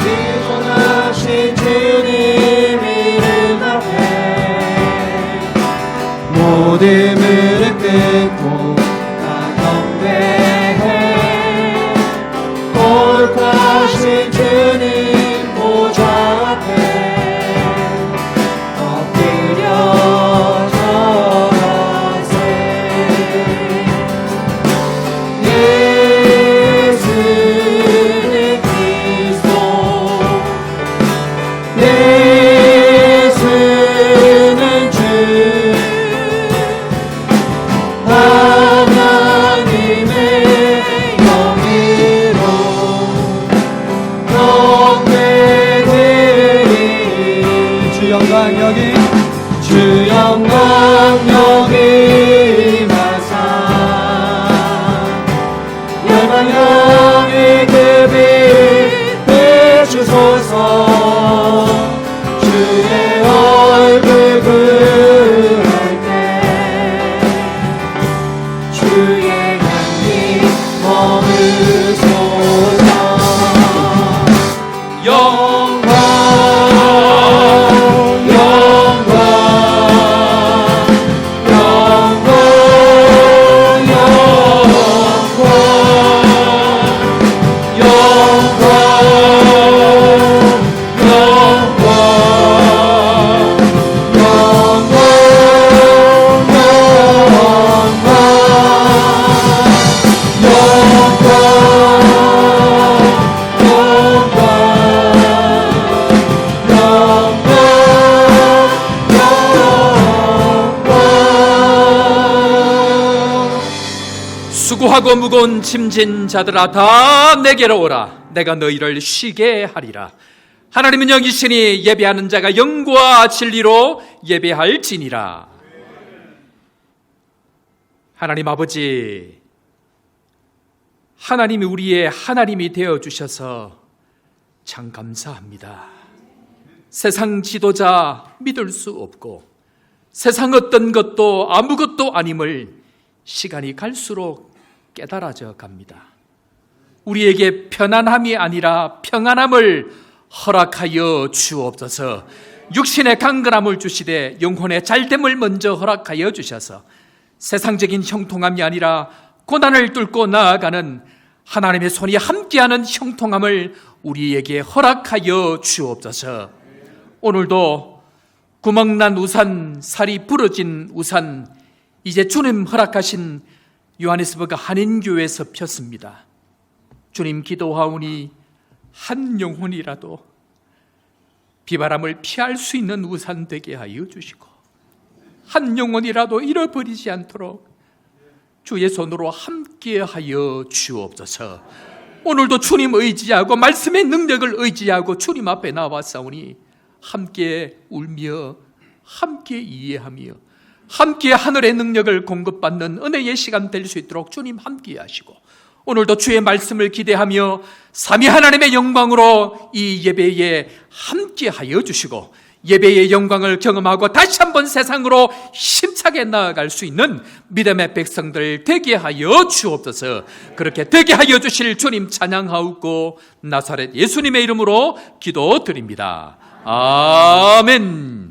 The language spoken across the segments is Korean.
지존하신 주님 이름 앞에 모든 무릎 꿇고 다 경배해. 거룩하신 주님 보좌 앞에 엎드려 절하세. 예수는 그리스도, 예수는 주, 하나님의 영으로 경배드리리. 주 영광 여기, 주 영광 여기 마사. 열방형의 그 빛 비추소서. 주의 얼굴 구할 때 주의 향기 머무소서. 영광 영광 영광 영광 수고하고 무거운 짐진 자들아 다 내게로 오라. 내가 너희를 쉬게 하리라. 하나님은 영이시니 예배하는 자가 영과 진리로 예배할지니라. 하나님 아버지, 하나님이 우리의 하나님이 되어주셔서 참 감사합니다. 세상 지도자 믿을 수 없고 세상 어떤 것도 아무것도 아님을 시간이 갈수록 깨달아져 갑니다. 우리에게 편안함이 아니라 평안함을 허락하여 주옵소서. 육신의 강건함을 주시되 영혼의 잘됨을 먼저 허락하여 주셔서 세상적인 형통함이 아니라 고난을 뚫고 나아가는 하나님의 손이 함께하는 형통함을 우리에게 허락하여 주옵소서. 오늘도 구멍난 우산, 살이 부러진 우산, 이제 주님 허락하신 요하네스버그 한인교회에서 폈습니다. 주님 기도하오니 한 영혼이라도 비바람을 피할 수 있는 우산 되게 하여 주시고 한 영혼이라도 잃어버리지 않도록 주의 손으로 함께하여 주옵소서. 오늘도 주님 의지하고 말씀의 능력을 의지하고 주님 앞에 나와싸우니 함께 울며 함께 이해하며 함께 하늘의 능력을 공급받는 은혜의 시간 될 수 있도록 주님 함께 하시고 오늘도 주의 말씀을 기대하며 삼위 하나님의 영광으로 이 예배에 함께 하여 주시고 예배의 영광을 경험하고 다시 한번 세상으로 힘차게 나아갈 수 있는 믿음의 백성들 되게 하여 주옵소서. 그렇게 되게 하여 주실 주님 찬양하옵고 나사렛 예수님의 이름으로 기도드립니다. 아멘.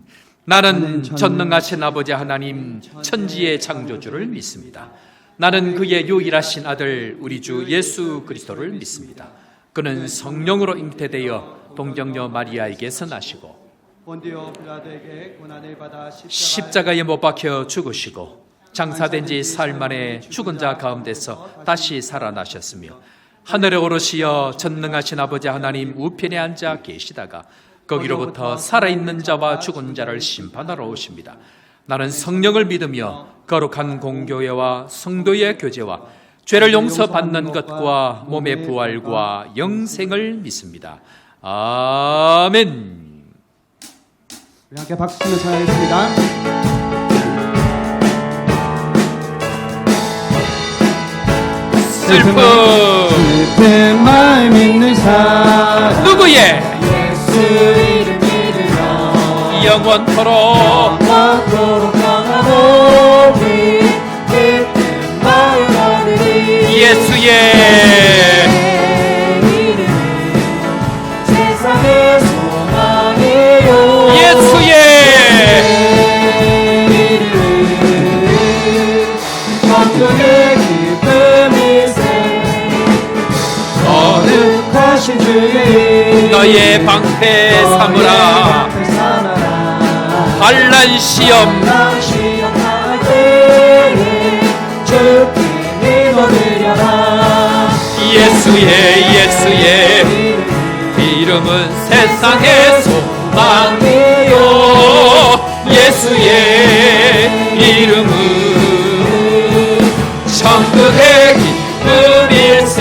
나는 전능하신 아버지 하나님 천지의 창조주를 믿습니다. 나는 그의 유일하신 아들 우리 주 예수 그리스도를 믿습니다. 그는 성령으로 잉태되어 동정녀 마리아에게서 나시고 본디오 빌라도에게 고난을 받아 십자가에 못 박혀 죽으시고 장사된 지 사흘 만에 죽은 자 가운데서 다시 살아나셨으며 하늘에 오르시어 전능하신 아버지 하나님 우편에 앉아 계시다가 거기로부터 살아있는 자와 죽은 자를 심판하러 오십니다. 나는 성령을 믿으며 거룩한 공교회와 성도의 교제와 죄를 용서받는 것과 몸의 부활과 영생을 믿습니다. 아멘. 우리 함께 박수치며 찬양하겠습니다. 슬픈 마음 있는 사람 누구의 예수 이름 믿으면 영원토록 평안하노니 기쁜 마음 얻으리 예수의 이름은 세상의 소망이요 예수의 천국의 기쁨일세 거룩하신 주의 너의 방패 삼으라 환난 시험 시험 당할 때에 주께 믿어드려라 예수의 이름은 세상의 소망이요 예수의 이름은 천국의 기쁨일세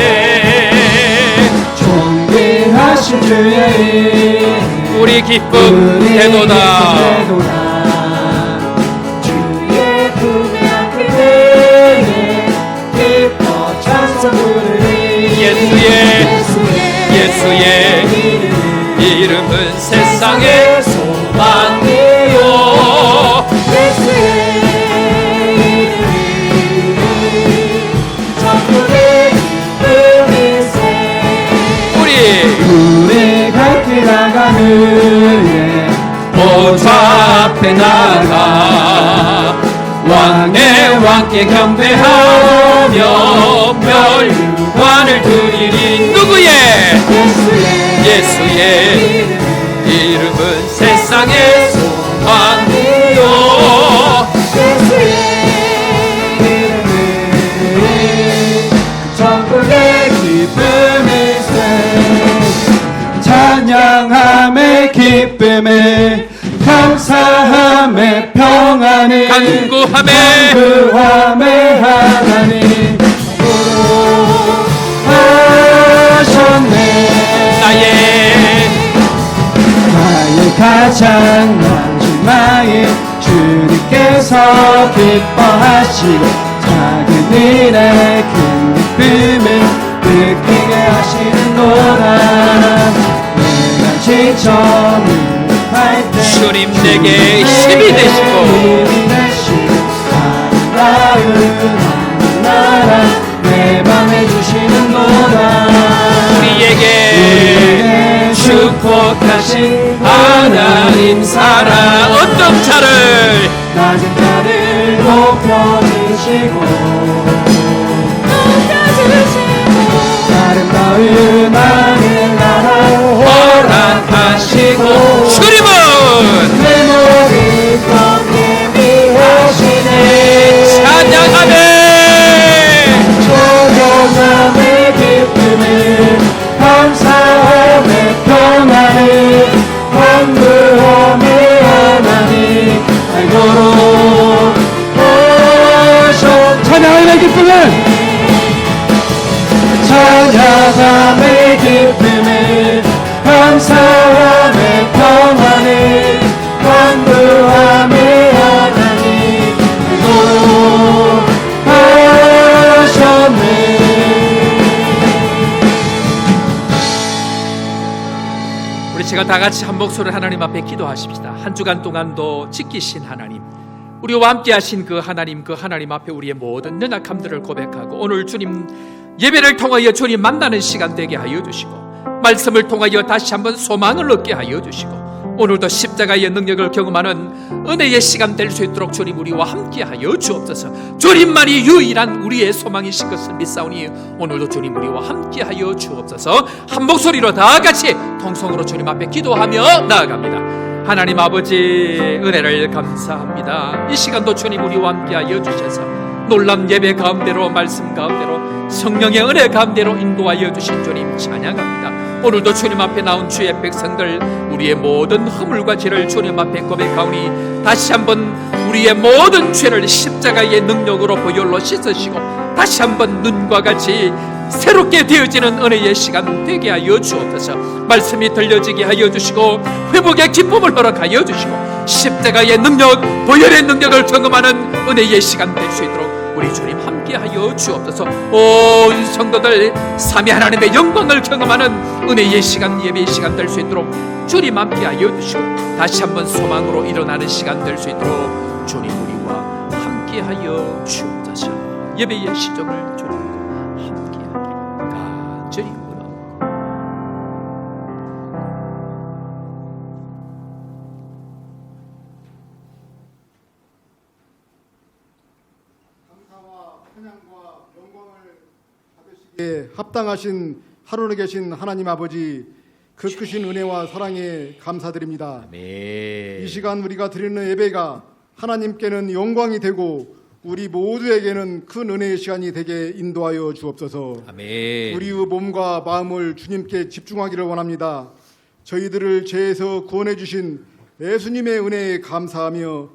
존귀하신 주의 이름 우리 기쁨 되도다 주의 품에 안길 때에 기뻐 찬송 부르리 예수의 이름은 세상의 소망이요 예수의 이름 천국의 기쁨일세 우리 갈 길 나가는 보좌 앞에 나가 왕의 왕께 경배하며 멸관을 드리리 누구의 예수의 이름은 세상의 소망이요 예수의 이름은 천국의 기쁨일세 찬양함의 기쁨을 감사함의 평안을 간구함의 하나님 하셨네 나의 가장 양심마의 주님께서 기뻐하시고 작은 일에 큰 기쁨을 느끼게 하시는도다 내가 지쳐 무력할 때 주님 내게 힘이 되시고 아름다운 나라 내 맘에 주시는도다 우리에게 축복하신 하나님 사랑 어떤 자를 낮은 자를 높여주시고 아름다운 하늘나라 허락하시고 주님은 내 목이 예비하시네 찬양하네 조용함의 기쁨을 감사함의 평안을 완구함의 하나님 알고로 오셔 찬양함의 기쁨을 찬양함의 기쁨을 감사함의 평안을 완구함의 하나님 알고로 하셨네 우리 제가 다 같이 한 목소리로 하나님 앞에 기도하십시다. 한 주간 동안도 지키신 하나님 우리와 함께 하신 그 하나님 앞에 우리의 모든 연약함들을 고백하고 오늘 주님 예배를 통하여 주님 만나는 시간 되게 하여 주시고 말씀을 통하여 다시 한번 소망을 얻게 하여 주시고 오늘도 십자가의 능력을 경험하는 은혜의 시간 될 수 있도록 주님 우리와 함께 하여 주옵소서. 주님만이 유일한 우리의 소망이신 것을 믿사오니 오늘도 주님 우리와 함께 하여 주옵소서. 한 목소리로 다 같이 통성으로 주님 앞에 기도하며 나아갑니다. 하나님 아버지 은혜를 감사합니다. 이 시간도 주님 우리와 함께 하여 주셔서 놀람 예배 가운데로 말씀 가운데로 성령의 은혜 가운데로 인도하여 주신 주님 찬양합니다. 오늘도 주님 앞에 나온 주의 백성들 우리의 모든 허물과 죄를 주님 앞에 고백하오니 다시 한번 우리의 모든 죄를 십자가의 능력으로 보혈로 씻으시고 다시 한번 눈과 같이 새롭게 되어지는 은혜의 시간 되게 하여 주옵소서. 말씀이 들려지게 하여 주시고 회복의 기쁨을 허락하여 주시고 십자가의 능력 보혈의 능력을 경험하는 은혜의 시간 될 수 있도록 우리 주님 함께 함께하여 주옵소서. 온 성도들 삼위 하나님의 영광을 경험하는 은혜의 시간, 예배의 시간 될 수 있도록 주님 함께하여 주시고, 다시 한번 소망으로 일어나는 시간 될 수 있도록 주님 우리와 함께하여 주옵소서. 예배의 시점을 주님과 함께하기를 간절히 원합니다. 감사와 찬양과 영광을 받으시기에 합당하신 하늘에 계신 하나님 아버지, 그 크신 은혜와 사랑에 감사드립니다. 아멘. 이 시간 우리가 드리는 예배가 하나님께는 영광이 되고 우리 모두에게는 큰 은혜의 시간이 되게 인도하여 주옵소서. 아멘. 우리의 몸과 마음을 주님께 집중하기를 원합니다. 저희들을 죄에서 구원해 주신 예수님의 은혜에 감사하며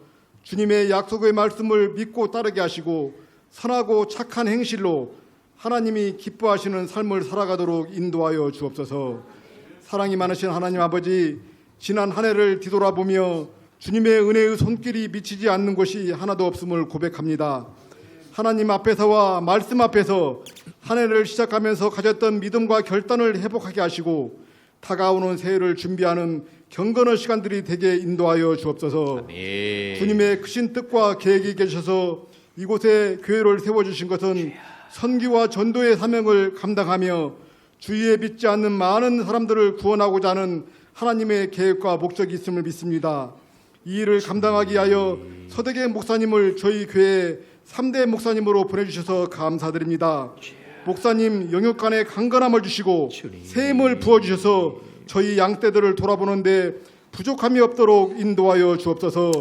주님의 약속의 말씀을 믿고 따르게 하시고 선하고 착한 행실로 하나님이 기뻐하시는 삶을 살아가도록 인도하여 주옵소서. 사랑이 많으신 하나님 아버지, 지난 한 해를 뒤돌아보며 주님의 은혜의 손길이 미치지 않는 곳이 하나도 없음을 고백합니다. 하나님 앞에서와 말씀 앞에서 한 해를 시작하면서 가졌던 믿음과 결단을 회복하게 하시고 다가오는 새해를 준비하는 경건의 시간들이 되게 인도하여 주옵소서. 아멘. 주님의 크신 뜻과 계획이 계셔서 이곳에 교회를 세워주신 것은 선기와 전도의 사명을 감당하며 주위에 믿지 않는 많은 사람들을 구원하고자 하는 하나님의 계획과 목적이 있음을 믿습니다. 이 일을 감당하기 위하여 서대계 목사님을 저희 교회 3대 목사님으로 보내주셔서 감사드립니다. 목사님 영육간에 강건함을 주시고 새 힘을 부어주셔서 저희 양떼들을 돌아보는데 부족함이 없도록 인도하여 주옵소서.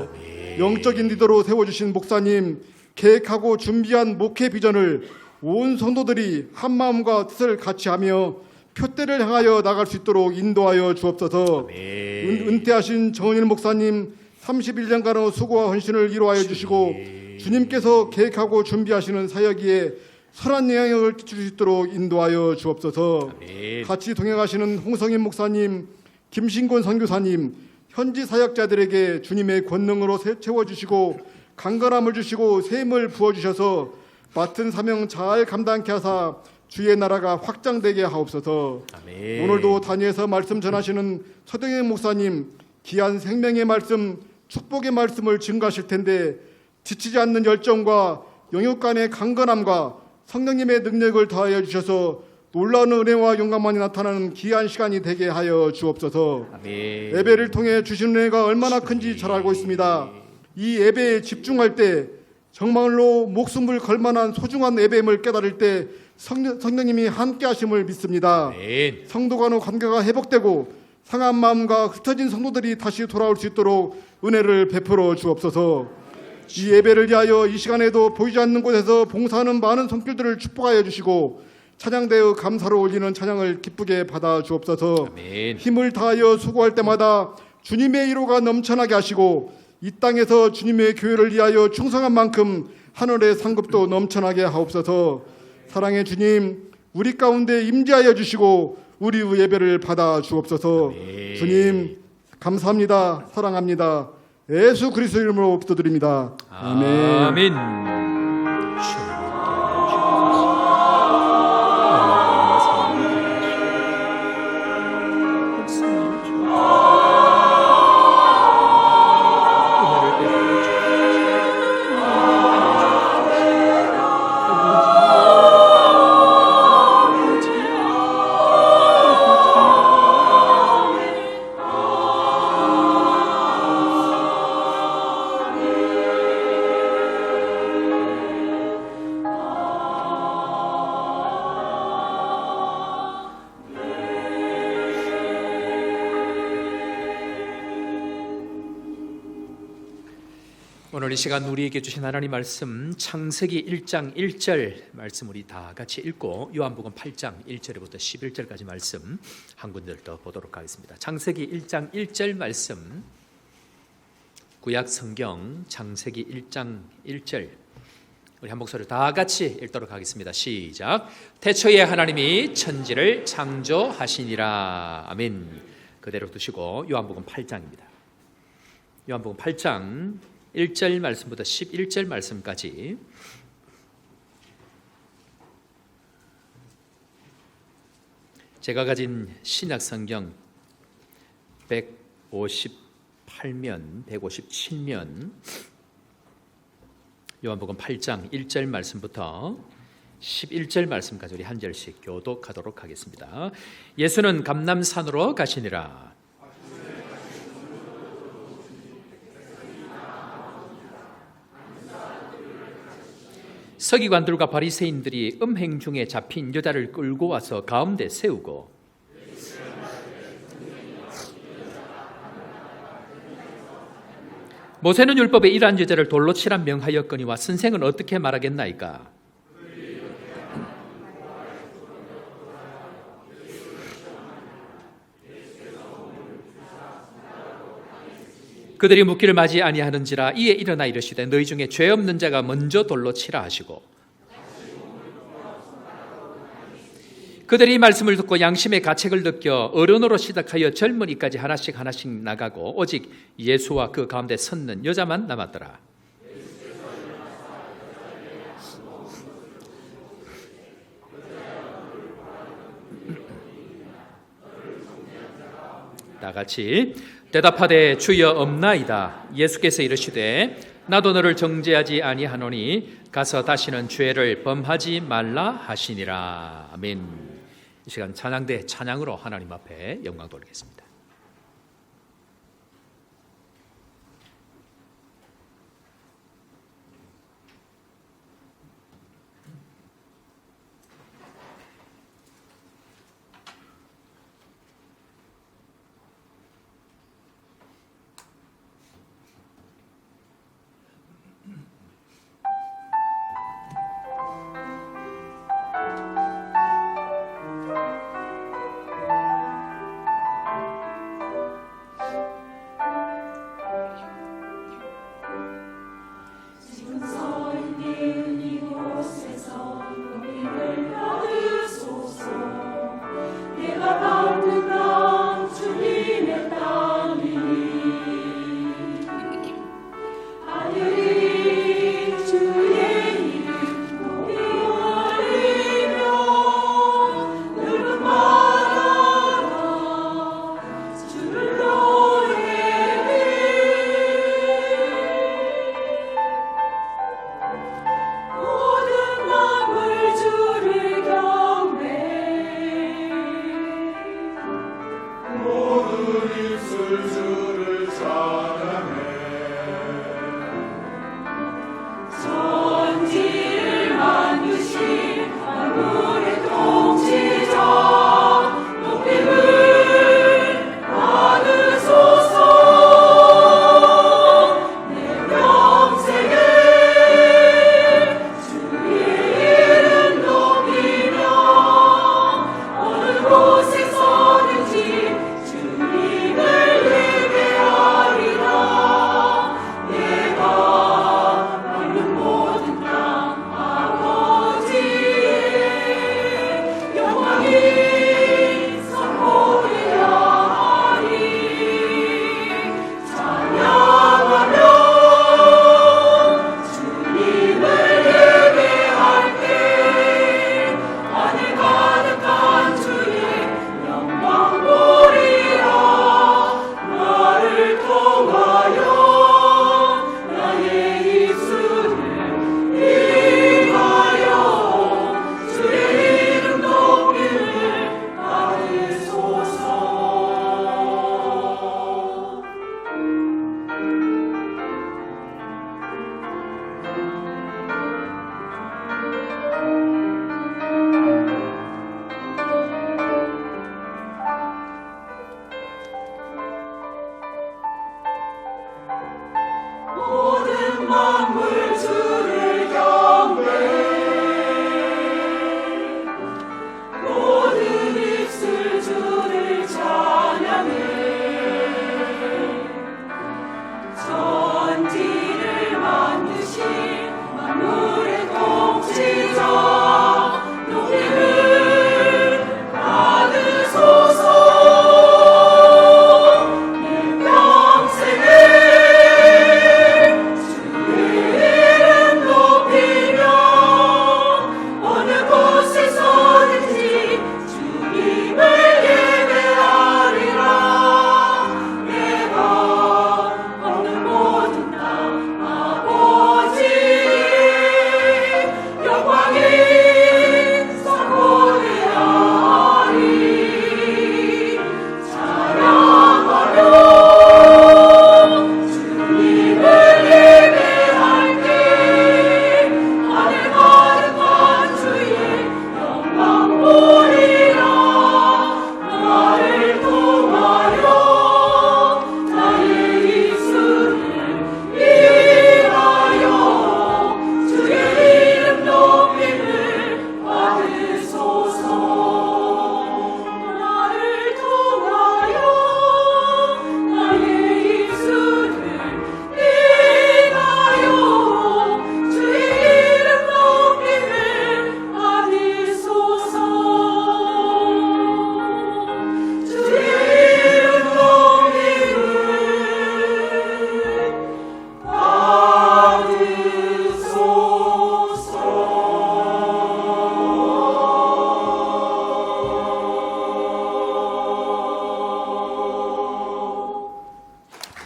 영적인 리더로 세워주신 목사님, 계획하고 준비한 목회 비전을 온 성도들이 한마음과 뜻을 같이하며 표대를 향하여 나갈 수 있도록 인도하여 주옵소서. 은퇴하신 정은일 목사님 31년간의 수고와 헌신을 이루하여 주시고 주님께서 계획하고 준비하시는 사역에 선한 영향을 끼칠 수 있도록 인도하여 주옵소서. 같이 동행하시는 홍성인 목사님, 김신곤 선교사님, 현지 사역자들에게 주님의 권능으로 채워주시고 강건함을 주시고 새 힘을 부어주셔서 맡은 사명 잘 감당케 하사 주의 나라가 확장되게 하옵소서. 아멘. 오늘도 단위에서 말씀 전하시는 서동영 목사님, 귀한 생명의 말씀, 축복의 말씀을 증거하실 텐데 지치지 않는 열정과 영육간의 강건함과 성령님의 능력을 더하여 주셔서 놀라운 은혜와 영광만이 나타나는 귀한 시간이 되게 하여 주옵소서. 아멘. 예배를 통해 주신 은혜가 얼마나 큰지 잘 알고 있습니다. 이 예배에 집중할 때 정말로 목숨을 걸 만한 소중한 예배임을 깨달을 때 성령님이 함께 하심을 믿습니다. 아멘. 성도 간의 관계가 회복되고 상한 마음과 흩어진 성도들이 다시 돌아올 수 있도록 은혜를 베풀어 주옵소서. 이 예배를 위하여 이 시간에도 보이지 않는 곳에서 봉사하는 많은 손길들을 축복하여 주시고 찬양대의 감사로 올리는 찬양을 기쁘게 받아 주옵소서. 아멘. 힘을 다하여 수고할 때마다 주님의 위로가 넘쳐나게 하시고 이 땅에서 주님의 교회를 위하여 충성한 만큼 하늘의 상급도 넘쳐나게 하옵소서. 사랑의 주님, 우리 가운데 임재하여 주시고 우리의 예배를 받아 주옵소서. 아멘. 주님 감사합니다. 사랑합니다. 예수 그리스도 이름으로 기도드립니다. 아멘. 아멘. 오늘 이 시간 우리에게 주신 하나님 말씀 창세기 1장 1절 말씀 우리 다 같이 읽고 요한복음 8장 1절부터 11절까지 말씀 한 군데를 더 보도록 하겠습니다. 창세기 1장 1절 말씀, 구약 성경 창세기 1장 1절 우리 한 목소리로 다 같이 읽도록 하겠습니다. 시작. 태초에 하나님이 천지를 창조하시니라. 아멘. 그대로 두시고 요한복음 8장입니다. 요한복음 8장 1절 말씀부터 11절 말씀까지 제가 가진 신약 성경 158면, 157면 요한복음 8장 1절 말씀부터 11절 말씀까지 우리 한 절씩 교독하도록 하겠습니다. 예수는 감람산으로 가시니라. 서기관들과 바리새인들이 음행 중에 잡힌 여자를 끌고 와서 가운데 세우고 모세는 율법에 이러한 여자를 돌로 치라 명하였거니와 선생은 어떻게 말하겠나이까? 그들이 묻기를 맞이 아니하는지라. 이에 일어나 이르시되 너희 중에 죄 없는 자가 먼저 돌로 치라 하시고 그들이 이 말씀을 듣고 양심의 가책을 느껴 어른으로 시작하여 젊은이까지 하나씩 나가고 오직 예수와 그 가운데 섰는 여자만 남았더라. 다 같이 대답하되 주여 없나이다. 예수께서 이르시되 나도 너를 정죄하지 아니하노니 가서 다시는 죄를 범하지 말라 하시니라. 아멘. 이 시간 찬양대 찬양으로 하나님 앞에 영광 돌리겠습니다.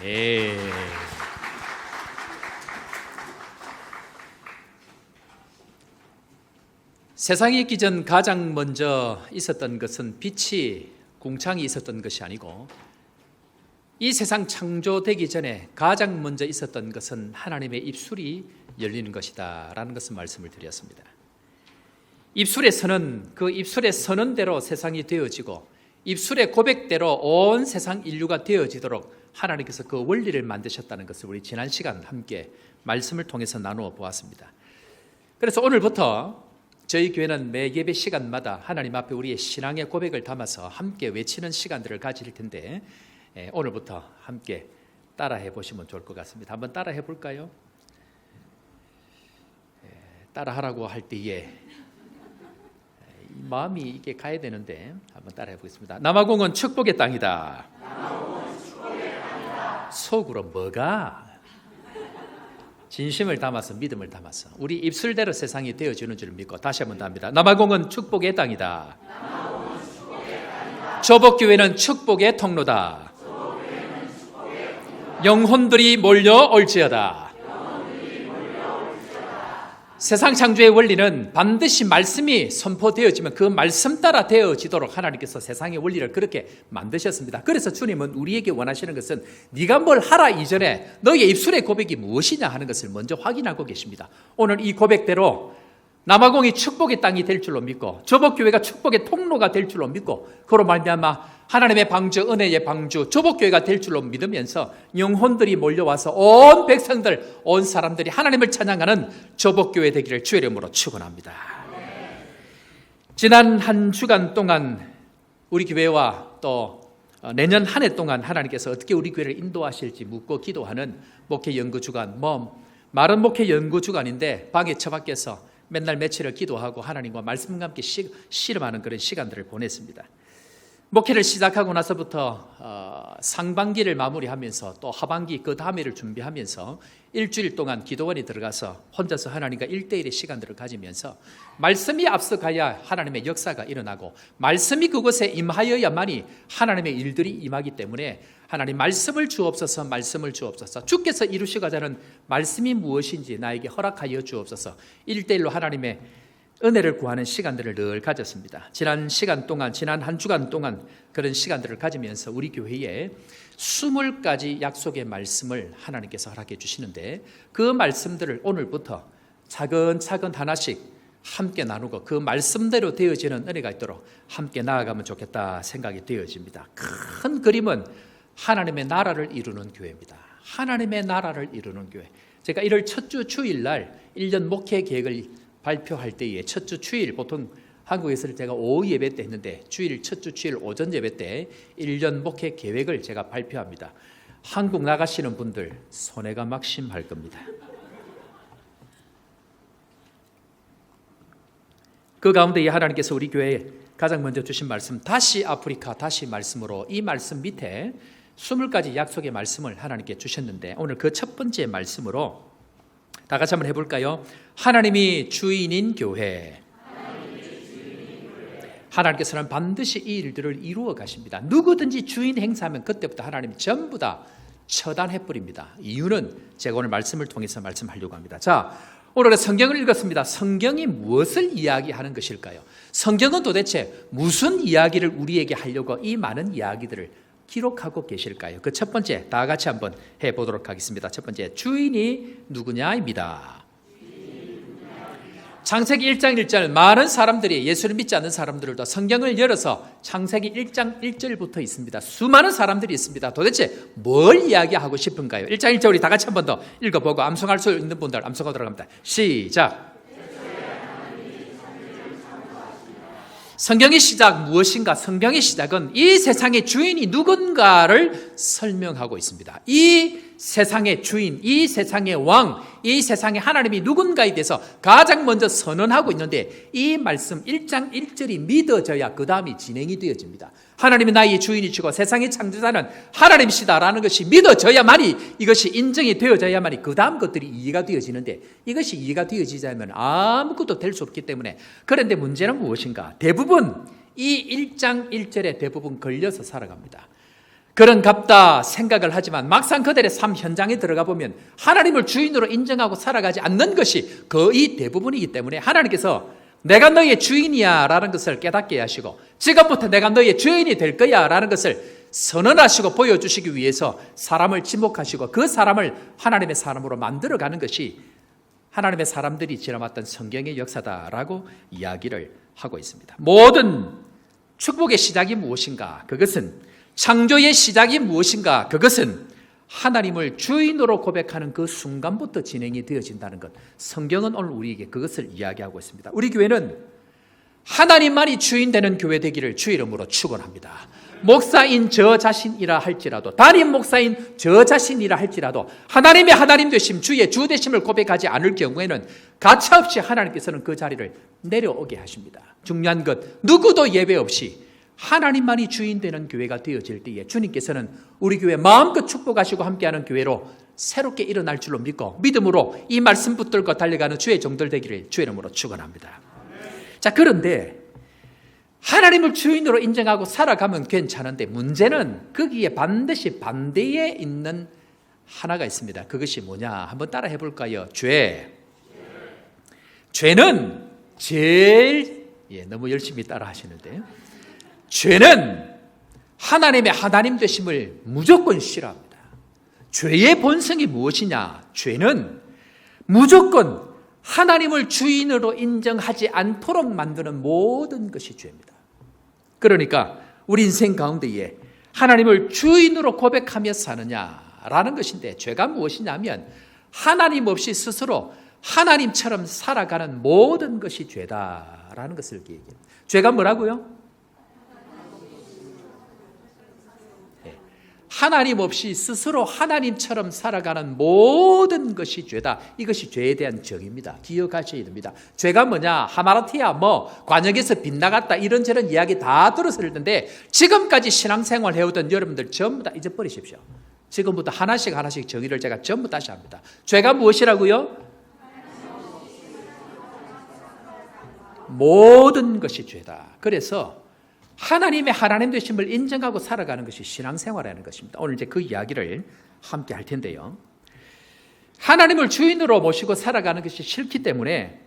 예. 세상이 있기 전 가장 먼저 있었던 것은 빛이 궁창이 있었던 것이 아니고 이 세상 창조되기 전에 가장 먼저 있었던 것은 하나님의 입술이 열리는 것이다 라는 것을 말씀을 드렸습니다. 입술의 선언, 그 입술의 선언대로 세상이 되어지고 입술의 고백대로 온 세상 인류가 되어지도록 하나님께서 그 원리를 만드셨다는 것을 우리 지난 시간 함께 말씀을 통해서 나누어 보았습니다. 그래서 오늘부터 저희 교회는 매 예배 시간마다 하나님 앞에 우리의 신앙의 고백을 담아서 함께 외치는 시간들을 가질 텐데 오늘부터 함께 따라해 보시면 좋을 것 같습니다. 한번 따라해 볼까요? 따라하라고 할 때에 마음이 이게 가야 되는데 한번 따라해 보겠습니다. 남아공은 축복의 땅이다. 속으로 뭐가? 진심을 담아서 믿음을 담아서 우리 입술대로 세상이 되어지는 줄 믿고 다시 한번 더 합니다. 남아공은 축복의 땅이다. 조복교회는 축복의 통로다. 영혼들이 몰려올지어다. 세상 창조의 원리는 반드시 말씀이 선포되어지면 그 말씀 따라 되어지도록 하나님께서 세상의 원리를 그렇게 만드셨습니다. 그래서 주님은 우리에게 원하시는 것은 네가 뭘 하라 이전에 너의 입술의 고백이 무엇이냐 하는 것을 먼저 확인하고 계십니다. 오늘 이 고백대로 남아공이 축복의 땅이 될 줄로 믿고 조복교회가 축복의 통로가 될 줄로 믿고 그로 말미암아 하나님의 방주, 은혜의 방주, 조복교회가 될 줄로 믿으면서 영혼들이 몰려와서 온 백성들, 온 사람들이 하나님을 찬양하는 조복교회 되기를 주의 이름으로 축원합니다. 지난 한 주간 동안 우리 교회와 또 내년 한 해 동안 하나님께서 어떻게 우리 교회를 인도하실지 묻고 기도하는 목회 연구 주간, 말은 목회 연구 주간인데 방에 처박혀서 맨날 며칠을 기도하고 하나님과 말씀과 함께 씨름하는 그런 시간들을 보냈습니다. 목회를 시작하고 나서부터 상반기를 마무리하면서 또 하반기 그 다음 해를 준비하면서 일주일 동안 기도원에 들어가서 혼자서 하나님과 1대1의 시간들을 가지면서 말씀이 앞서가야 하나님의 역사가 일어나고 말씀이 그곳에 임하여야만이 하나님의 일들이 임하기 때문에 하나님 말씀을 주옵소서, 말씀을 주옵소서, 주께서 이루시고자 하는 말씀이 무엇인지 나에게 허락하여 주옵소서, 1대1로 하나님의 은혜를 구하는 시간들을 늘 가졌습니다. 지난 한 주간 동안 그런 시간들을 가지면서 우리 교회에 20가지 약속의 말씀을 하나님께서 허락해 주시는데 그 말씀들을 오늘부터 차근차근 하나씩 함께 나누고 그 말씀대로 되어지는 은혜가 있도록 함께 나아가면 좋겠다 생각이 되어집니다. 큰 그림은 하나님의 나라를 이루는 교회입니다. 하나님의 나라를 이루는 교회. 제가 1월 첫 주 주일날 1년 목회 계획을 발표할 때에 첫 주 주일, 보통 한국에서는 제가 오후 예배 때 했는데 주일 첫 주 주일 오전 예배 때 1년 목회 계획을 제가 발표합니다. 한국 나가시는 분들 손해가 막심할 겁니다. 그 가운데 하나님께서 우리 교회에 가장 먼저 주신 말씀, 다시 아프리카 다시 말씀으로, 이 말씀 밑에 20가지 약속의 말씀을 하나님께 주셨는데 오늘 그 첫 번째 말씀으로 다 같이 한번 해볼까요? 하나님이 주인인 교회. 하나님께서는 반드시 이 일들을 이루어 가십니다. 누구든지 주인 행사하면 그때부터 하나님이 전부 다 처단해버립니다. 이유는 제가 오늘 말씀을 통해서 말씀하려고 합니다. 자, 오늘 성경을 읽었습니다. 성경이 무엇을 이야기하는 것일까요? 성경은 도대체 무슨 이야기를 우리에게 하려고 이 많은 이야기들을 기록하고 계실까요? 그 첫 번째 다 같이 한번 해보도록 하겠습니다. 첫 번째, 주인이 누구냐입니다. 창세기 1장 1절, 많은 사람들이, 예수를 믿지 않는 사람들도 성경을 열어서 창세기 1장 1절부터 있습니다. 수많은 사람들이 있습니다. 도대체 뭘 이야기하고 싶은가요? 1장 1절 우리 다 같이 한번 더 읽어보고 암송할 수 있는 분들 암송하도록 합니다. 시작. 성경의 시작 무엇인가? 성경의 시작은 이 세상의 주인이 누군가를 설명하고 있습니다. 이 세상의 주인, 이 세상의 왕, 이 세상의 하나님이 누군가에 대해서 가장 먼저 선언하고 있는데 이 말씀 1장 1절이 믿어져야 그 다음이 진행이 되어집니다. 하나님이 나의 주인이시고 세상의 창조자는 하나님이시다라는 것이 믿어져야만이, 이것이 인정이 되어져야만이 그 다음 것들이 이해가 되어지는데 이것이 이해가 되어지자면 아무것도 될 수 없기 때문에, 그런데 문제는 무엇인가? 대부분 이 1장 1절에 대부분 걸려서 살아갑니다. 그런갑다 생각을 하지만 막상 그들의 삶 현장에 들어가 보면 하나님을 주인으로 인정하고 살아가지 않는 것이 거의 대부분이기 때문에 하나님께서 내가 너의 주인이야 라는 것을 깨닫게 하시고 지금부터 내가 너의 주인이 될 거야 라는 것을 선언하시고 보여주시기 위해서 사람을 지목하시고 그 사람을 하나님의 사람으로 만들어가는 것이 하나님의 사람들이 지나왔던 성경의 역사다라고 이야기를 하고 있습니다. 모든 축복의 시작이 무엇인가? 그것은 창조의 시작이 무엇인가? 그것은 하나님을 주인으로 고백하는 그 순간부터 진행이 되어진다는 것. 성경은 오늘 우리에게 그것을 이야기하고 있습니다. 우리 교회는 하나님만이 주인 되는 교회 되기를 주 이름으로 축원합니다. 목사인 저 자신이라 할지라도, 담임 목사인 저 자신이라 할지라도 하나님의 하나님 되심, 주의 주 되심을 고백하지 않을 경우에는 가차없이 하나님께서는 그 자리를 내려오게 하십니다. 중요한 것, 누구도 예외 없이 하나님만이 주인 되는 교회가 되어질 때에 주님께서는 우리 교회 마음껏 축복하시고 함께하는 교회로 새롭게 일어날 줄로 믿고 믿음으로 이 말씀 붙들고 달려가는 주의 종들 되기를 주의 이름으로 축원합니다. 자, 그런데 하나님을 주인으로 인정하고 살아가면 괜찮은데 문제는 거기에 반드시 반대에 있는 하나가 있습니다. 그것이 뭐냐? 한번 따라 해볼까요? 죄는 제일 너무 열심히 따라 하시는데요. 죄는 하나님의 하나님 되심을 무조건 싫어합니다. 죄의 본성이 무엇이냐? 죄는 무조건 하나님을 주인으로 인정하지 않도록 만드는 모든 것이 죄입니다. 그러니까 우리 인생 가운데에 하나님을 주인으로 고백하며 사느냐라는 것인데 죄가 무엇이냐면 하나님 없이 스스로 하나님처럼 살아가는 모든 것이 죄다라는 것을 얘기합니다. 죄가 뭐라고요? 하나님 없이 스스로 하나님처럼 살아가는 모든 것이 죄다. 이것이 죄에 대한 정의입니다. 기억하셔야 됩니다. 죄가 뭐냐? 하마라티야 관역에서 빗나갔다 이런저런 이야기 다 들었을 텐데 지금까지 신앙생활 해오던 여러분들 전부 다 잊어버리십시오. 지금부터 하나씩 정의를 제가 전부 다시 합니다. 죄가 무엇이라고요? 모든 것이 죄다. 그래서 하나님의 하나님 되심을 인정하고 살아가는 것이 신앙생활이라는 것입니다. 오늘 이제 그 이야기를 함께 할 텐데요. 하나님을 주인으로 모시고 살아가는 것이 싫기 때문에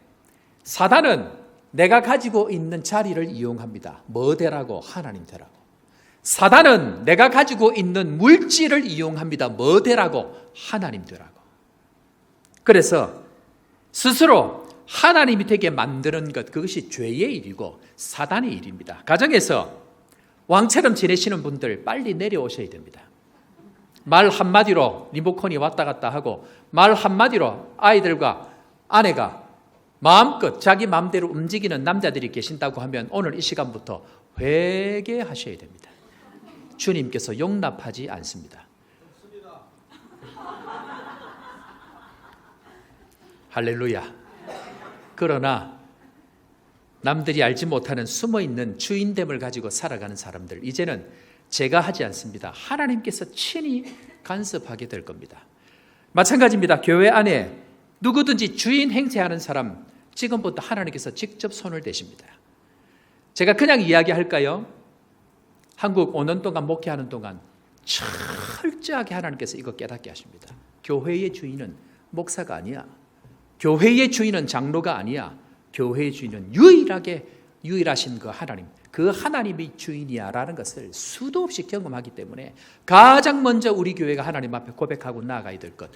사단은 내가 가지고 있는 자리를 이용합니다. 뭐 되라고? 하나님 되라고. 사단은 내가 가지고 있는 물질을 이용합니다. 뭐 되라고? 하나님 되라고. 그래서 스스로 하나님이 되게 만드는 것, 그것이 죄의 일이고 사단의 일입니다. 가정에서 왕처럼 지내시는 분들 빨리 내려오셔야 됩니다. 말 한마디로 리모컨이 왔다 갔다 하고 말 한마디로 아이들과 아내가 마음껏 자기 마음대로 움직이는 남자들이 계신다고 하면 오늘 이 시간부터 회개하셔야 됩니다. 주님께서 용납하지 않습니다. 할렐루야. 그러나 남들이 알지 못하는 숨어있는 주인됨을 가지고 살아가는 사람들, 이제는 제가 하지 않습니다. 하나님께서 친히 간섭하게 될 겁니다. 마찬가지입니다. 교회 안에 누구든지 주인 행세하는 사람, 지금부터 하나님께서 직접 손을 대십니다. 제가 그냥 이야기할까요? 한국 5년 동안 목회하는 동안 철저하게 하나님께서 이거 깨닫게 하십니다. 교회의 주인은 목사가 아니야. 교회의 주인은 장로가 아니야. 교회의 주인은 유일하신 그 하나님, 그 하나님이 주인이야 라는 것을 수도 없이 경험하기 때문에 가장 먼저 우리 교회가 하나님 앞에 고백하고 나아가야 될 것,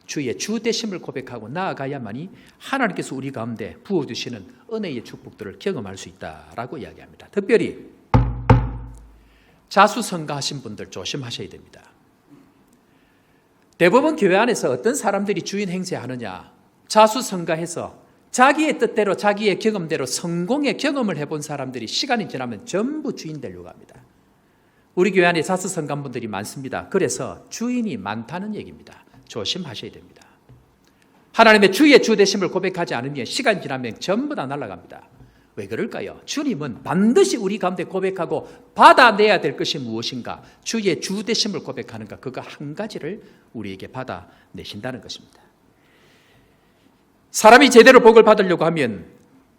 주의 주 되심을 고백하고 나아가야만이 하나님께서 우리 가운데 부어주시는 은혜의 축복들을 경험할 수 있다라고 이야기합니다. 특별히 자수성가하신 분들 조심하셔야 됩니다. 대부분 교회 안에서 어떤 사람들이 주인 행세하느냐, 자수성가해서 자기의 뜻대로 자기의 경험대로 성공의 경험을 해본 사람들이 시간이 지나면 전부 주인 되려고 합니다. 우리 교회 안에 자수성가한 분들이 많습니다. 그래서 주인이 많다는 얘기입니다. 조심하셔야 됩니다. 하나님의 주의 주 되심을 고백하지 않으면 시간 지나면 전부 다 날아갑니다. 왜 그럴까요? 주님은 반드시 우리 가운데 고백하고 받아내야 될 것이 무엇인가? 주의 주 되심을 고백하는가? 그거 한 가지를 우리에게 받아내신다는 것입니다. 사람이 제대로 복을 받으려고 하면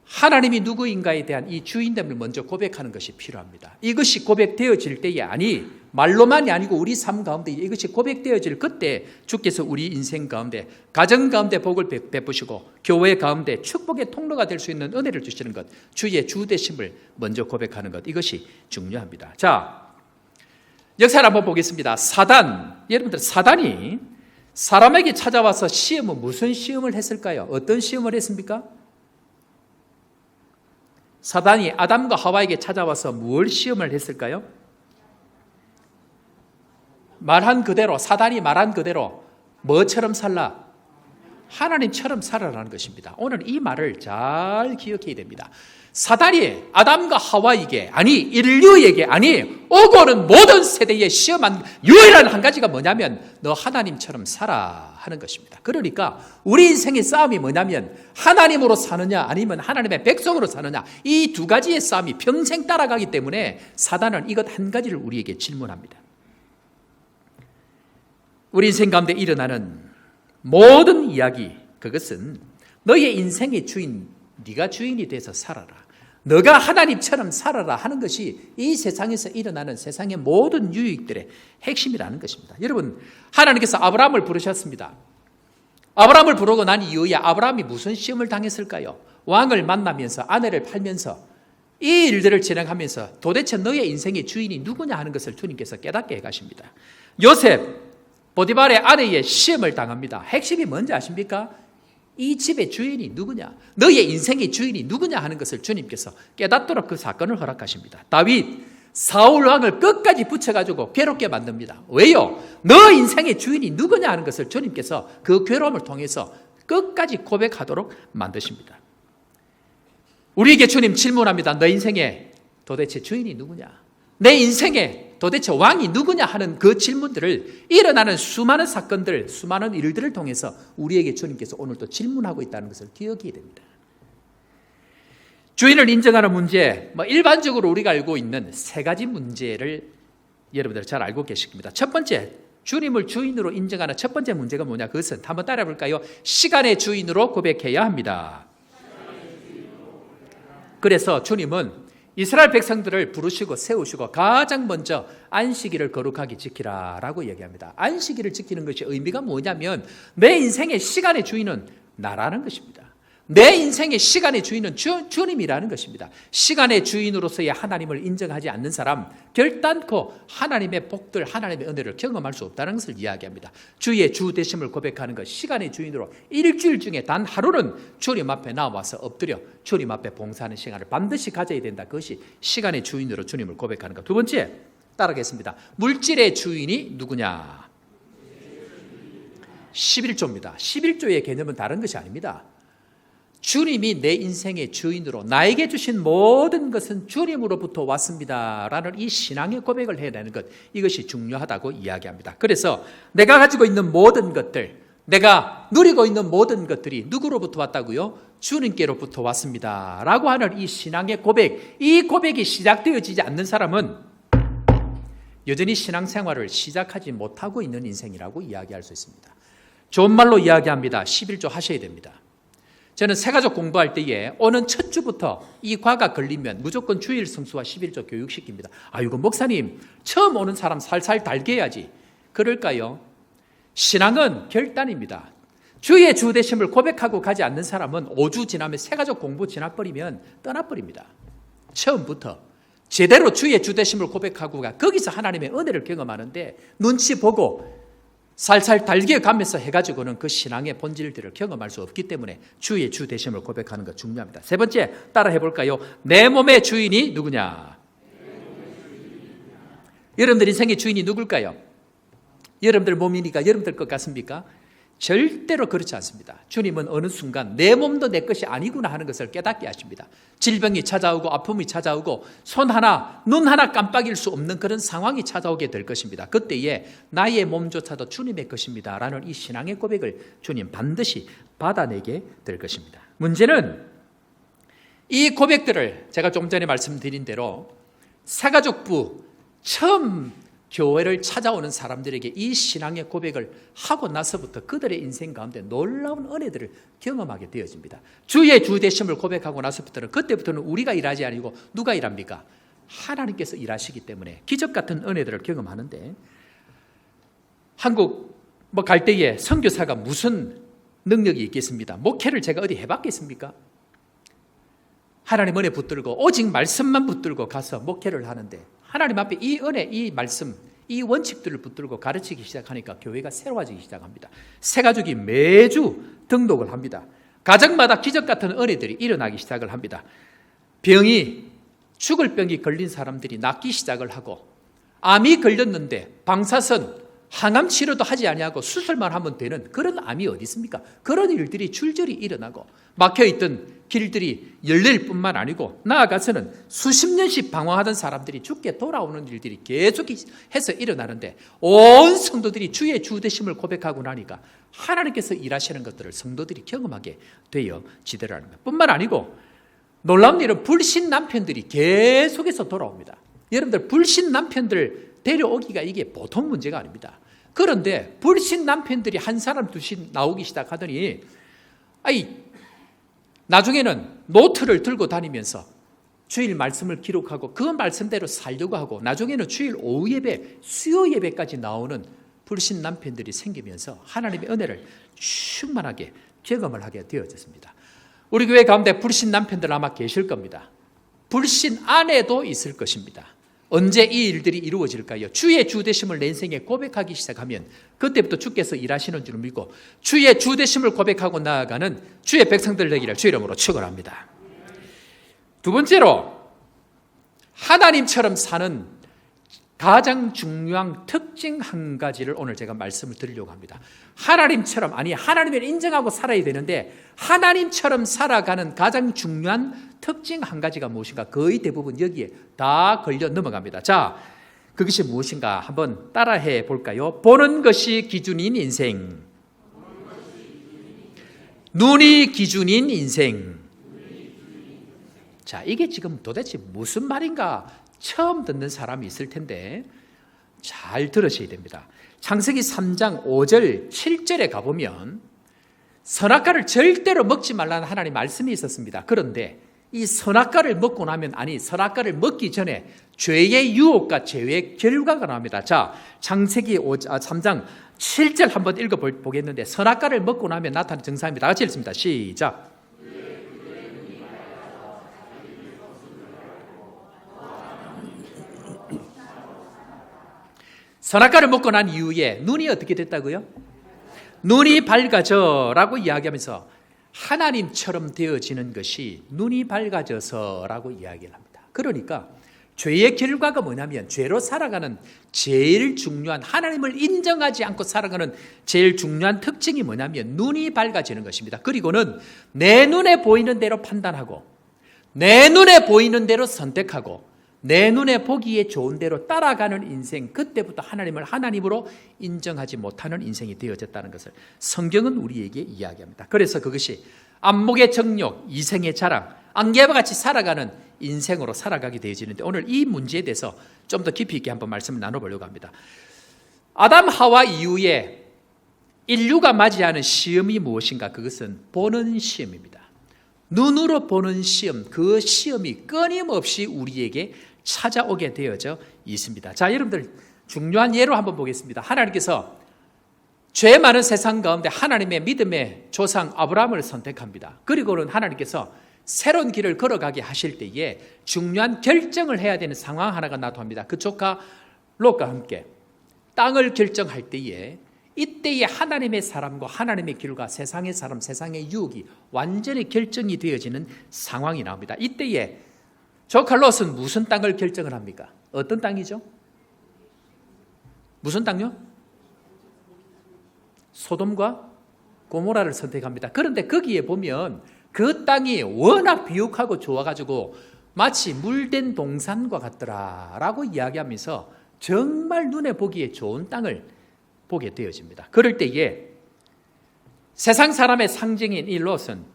하나님이 누구인가에 대한 이 주인됨을 먼저 고백하는 것이 필요합니다. 이것이 고백되어질 때에 아니 말로만이 아니고 우리 삶 가운데 이것이 고백되어질 그때 주께서 우리 인생 가운데, 가정 가운데 복을 베푸시고 교회 가운데 축복의 통로가 될 수 있는 은혜를 주시는 것, 주의 주되심을 먼저 고백하는 것, 이것이 중요합니다. 자, 역사를 한번 보겠습니다. 여러분들 사단이 사람에게 찾아와서 시험은 무슨 시험을 했을까요? 어떤 시험을 했습니까? 사단이 아담과 하와에게 찾아와서 무엇 시험을 했을까요? 사단이 말한 그대로 뭐처럼 살라? 하나님처럼 살아라는 것입니다. 오늘 이 말을 잘 기억해야 됩니다. 사단이 아담과 하와에게, 아니 인류에게, 아니 오고 오는 모든 세대에 시험한 유일한 한 가지가 뭐냐면 너 하나님처럼 살아 하는 것입니다. 그러니까 우리 인생의 싸움이 뭐냐면 하나님으로 사느냐 아니면 하나님의 백성으로 사느냐, 이 두 가지의 싸움이 평생 따라가기 때문에 사단은 이것 한 가지를 우리에게 질문합니다. 우리 인생 가운데 일어나는 모든 이야기, 그것은 너의 인생의 주인, 네가 주인이 돼서 살아라, 너가 하나님처럼 살아라 하는 것이 이 세상에서 일어나는 세상의 모든 유익들의 핵심이라는 것입니다. 여러분, 하나님께서 아브라함을 부르셨습니다. 아브라함을 부르고 난 이후에 아브라함이 무슨 시험을 당했을까요? 왕을 만나면서, 아내를 팔면서, 이 일들을 진행하면서 도대체 너의 인생의 주인이 누구냐 하는 것을 주님께서 깨닫게 해가십니다. 요셉, 보디발의 아내의 시험을 당합니다. 핵심이 뭔지 아십니까? 이 집의 주인이 누구냐, 너의 인생의 주인이 누구냐 하는 것을 주님께서 깨닫도록 그 사건을 허락하십니다. 다윗, 사울 왕을 끝까지 붙여가지고 괴롭게 만듭니다. 왜요? 너 인생의 주인이 누구냐 하는 것을 주님께서 그 괴로움을 통해서 끝까지 고백하도록 만드십니다. 우리에게 주님 질문합니다. 너 인생의 도대체 주인이 누구냐, 내 인생의 도대체 왕이 누구냐 하는 그 질문들을 일어나는 수많은 사건들, 수많은 일들을 통해서 우리에게 주님께서 오늘도 질문하고 있다는 것을 기억해야 됩니다. 주인을 인정하는 문제, 일반적으로 우리가 알고 있는 세 가지 문제를 여러분들 잘 알고 계실 겁니다. 첫 번째, 주님을 주인으로 인정하는 첫 번째 문제가 뭐냐? 그것은 한번 따라해 볼까요? 시간의 주인으로 고백해야 합니다. 그래서 주님은 이스라엘 백성들을 부르시고 세우시고 가장 먼저 안식일을 거룩하게 지키라 라고 얘기합니다. 안식일을 지키는 것이 의미가 뭐냐면 내 인생의 시간의 주인은 나라는 것입니다. 내 인생의 시간의 주인은 주님이라는 것입니다. 시간의 주인으로서의 하나님을 인정하지 않는 사람, 결단코 하나님의 복들, 하나님의 은혜를 경험할 수 없다는 것을 이야기합니다. 주의 주 되심을 고백하는 것, 시간의 주인으로 일주일 중에 단 하루는 주님 앞에 나와서 엎드려 주님 앞에 봉사하는 시간을 반드시 가져야 된다. 그것이 시간의 주인으로 주님을 고백하는 것. 두 번째, 따라가겠습니다. 물질의 주인이 누구냐? 11조입니다. 11조의 개념은 다른 것이 아닙니다. 주님이 내 인생의 주인으로, 나에게 주신 모든 것은 주님으로부터 왔습니다 라는 이 신앙의 고백을 해야 되는 것, 이것이 중요하다고 이야기합니다. 그래서 내가 가지고 있는 모든 것들, 내가 누리고 있는 모든 것들이 누구로부터 왔다고요? 주님께로부터 왔습니다 라고 하는 이 신앙의 고백, 이 고백이 시작되어지지 않는 사람은 여전히 신앙생활을 시작하지 못하고 있는 인생이라고 이야기할 수 있습니다. 좋은 말로 이야기합니다. 11조 하셔야 됩니다. 저는 새가족 공부할 때에 오는 첫 주부터 이 과가 걸리면 무조건 주일 성수와 11조 교육시킵니다. 아이고 목사님, 처음 오는 사람 살살 달게 해야지. 그럴까요? 신앙은 결단입니다. 주의 주 되심을 고백하고 가지 않는 사람은 5주 지나면 새가족 공부 지나버리면 떠나버립니다. 처음부터 제대로 주의 주 되심을 고백하고 거기서 하나님의 은혜를 경험하는데 눈치 보고 살살 달겨가면서 해가지고는 그 신앙의 본질들을 경험할 수 없기 때문에 주의 주 되심을 고백하는 것 중요합니다. 세 번째, 따라 해볼까요? 내 몸의 주인이 누구냐? 여러분들 인생의 주인이 누굴까요? 여러분들 몸이니까 여러분들 것 같습니까? 절대로 그렇지 않습니다. 주님은 어느 순간 내 몸도 내 것이 아니구나 하는 것을 깨닫게 하십니다. 질병이 찾아오고 아픔이 찾아오고 손 하나, 눈 하나 깜빡일 수 없는 그런 상황이 찾아오게 될 것입니다. 그때에 나의 몸조차도 주님의 것입니다 라는 이 신앙의 고백을 주님 반드시 받아내게 될 것입니다. 문제는 이 고백들을 제가 좀 전에 말씀드린 대로 새가족부 처음 교회를 찾아오는 사람들에게 이 신앙의 고백을 하고 나서부터 그들의 인생 가운데 놀라운 은혜들을 경험하게 되어집니다. 주의 주 되심을 고백하고 나서부터는, 그때부터는 우리가 일하지 아니고 누가 일합니까? 하나님께서 일하시기 때문에 기적 같은 은혜들을 경험하는데, 한국 갈 때에 선교사가 무슨 능력이 있겠습니까? 목회를 제가 어디 해봤겠습니까? 하나님 은혜 붙들고 오직 말씀만 붙들고 가서 목회를 하는데, 하나님 앞에 이 은혜, 이 말씀, 이 원칙들을 붙들고 가르치기 시작하니까 교회가 새로워지기 시작합니다. 새 가족이 매주 등록을 합니다. 가정마다 기적 같은 은혜들이 일어나기 시작을 합니다. 죽을 병이 걸린 사람들이 낫기 시작을 하고, 암이 걸렸는데 방사선, 항암 치료도 하지 아니하고 수술만 하면 되는 그런 암이 어디 있습니까? 그런 일들이 줄줄이 일어나고, 막혀있던 길들이 열릴 뿐만 아니고 나아가서는 수십 년씩 방황하던 사람들이 죽게 돌아오는 일들이 계속해서 일어나는데, 온 성도들이 주의 주되심을 고백하고 나니까 하나님께서 일하시는 것들을 성도들이 경험하게 되어지더라는 것 뿐만 아니고, 놀라운 일은 불신 남편들이 계속해서 돌아옵니다. 여러분들, 불신 남편들 데려오기가 이게 보통 문제가 아닙니다. 그런데 불신 남편들이 한 사람 둘씩 나오기 시작하더니, 나중에는 노트를 들고 다니면서 주일 말씀을 기록하고 그 말씀대로 살려고 하고, 나중에는 주일 오후 예배, 수요 예배까지 나오는 불신 남편들이 생기면서 하나님의 은혜를 충만하게 경험을 하게 되어졌습니다. 우리 교회 가운데 불신 남편들 아마 계실 겁니다. 불신 아내도 있을 것입니다. 언제 이 일들이 이루어질까요? 주의 주되심을 내 인생에 고백하기 시작하면 그때부터 주께서 일하시는 줄 믿고 주의 주되심을 고백하고 나아가는 주의 백성들 되기를 주의 이름으로 축원합니다. 두 번째로, 하나님처럼 사는 가장 중요한 특징 한 가지를 오늘 제가 말씀을 드리려고 합니다. 하나님처럼, 하나님을 인정하고 살아야 되는데 하나님처럼 살아가는 가장 중요한 특징 한 가지가 무엇인가? 거의 대부분 여기에 다 걸려 넘어갑니다. 자, 그것이 무엇인가 한번 따라해 볼까요? 보는 것이 기준인 인생, 눈이 기준인 인생. 자, 이게 지금 도대체 무슨 말인가 처음 듣는 사람이 있을 텐데 잘 들으셔야 됩니다. 창세기 3장 5절 7절에 가보면 선악과를 절대로 먹지 말라는 하나님 말씀이 있었습니다. 그런데 이 선악과를 먹고 나면, 선악과를 먹기 전에 죄의 유혹과 죄의 결과가 나옵니다. 자, 창세기 3장 7절 한번 읽어보겠는데, 선악과를 먹고 나면 나타나는 증상입니다. 다 같이 읽습니다. 시작. 선악과를 먹고 난 이후에 눈이 어떻게 됐다고요? 눈이 밝아져라고 이야기하면서 하나님처럼 되어지는 것이 눈이 밝아져서라고 이야기를 합니다. 그러니까 죄의 결과가 뭐냐면, 죄로 살아가는 제일 중요한, 하나님을 인정하지 않고 살아가는 제일 중요한 특징이 뭐냐면 눈이 밝아지는 것입니다. 그리고는 내 눈에 보이는 대로 판단하고, 내 눈에 보이는 대로 선택하고, 내 눈에 보기에 좋은 대로 따라가는 인생, 그때부터 하나님을 하나님으로 인정하지 못하는 인생이 되어졌다는 것을 성경은 우리에게 이야기합니다. 그래서 그것이 안목의 정욕, 이생의 자랑, 안개와 같이 살아가는 인생으로 살아가게 되어지는데, 오늘 이 문제에 대해서 좀 더 깊이 있게 한번 말씀을 나눠보려고 합니다. 아담 하와 이후에 인류가 맞이하는 시험이 무엇인가? 그것은 보는 시험입니다. 눈으로 보는 시험, 그 시험이 끊임없이 우리에게 찾아오게 되어져 있습니다. 자, 여러분들 중요한 예로 한번 보겠습니다. 하나님께서 죄 많은 세상 가운데 하나님의 믿음의 조상 아브라함을 선택합니다. 그리고는 하나님께서 새로운 길을 걸어가게 하실 때에 중요한 결정을 해야 되는 상황 하나가 나타납니다. 그 조카 롯과 함께 땅을 결정할 때에, 이때에 하나님의 사람과 하나님의 길과 세상의 사람, 세상의 유혹이 완전히 결정이 되어지는 상황이 나옵니다. 이때에 조카 롯은 무슨 땅을 결정을 합니까? 어떤 땅이죠? 무슨 땅요? 소돔과 고모라를 선택합니다. 그런데 거기에 보면 그 땅이 워낙 비옥하고 좋아가지고 마치 물된 동산과 같더라라고 이야기하면서 정말 눈에 보기에 좋은 땅을 보게 되어집니다. 그럴 때에 세상 사람의 상징인 이 롯은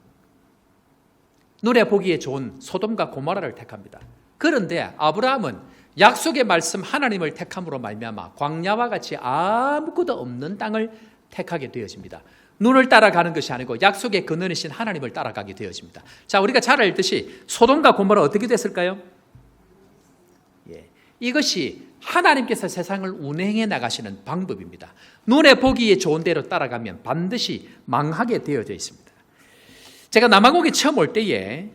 눈에 보기에 좋은 소돔과 고모라를 택합니다. 그런데 아브라함은 약속의 말씀 하나님을 택함으로 말미암아 광야와 같이 아무것도 없는 땅을 택하게 되어집니다. 눈을 따라가는 것이 아니고 약속의 근원이신 하나님을 따라가게 되어집니다. 자, 우리가 잘 알듯이 소돔과 고모라 어떻게 됐을까요? 이것이 하나님께서 세상을 운행해 나가시는 방법입니다. 눈에 보기에 좋은 대로 따라가면 반드시 망하게 되어져 있습니다. 제가 남아공에 처음 올 때에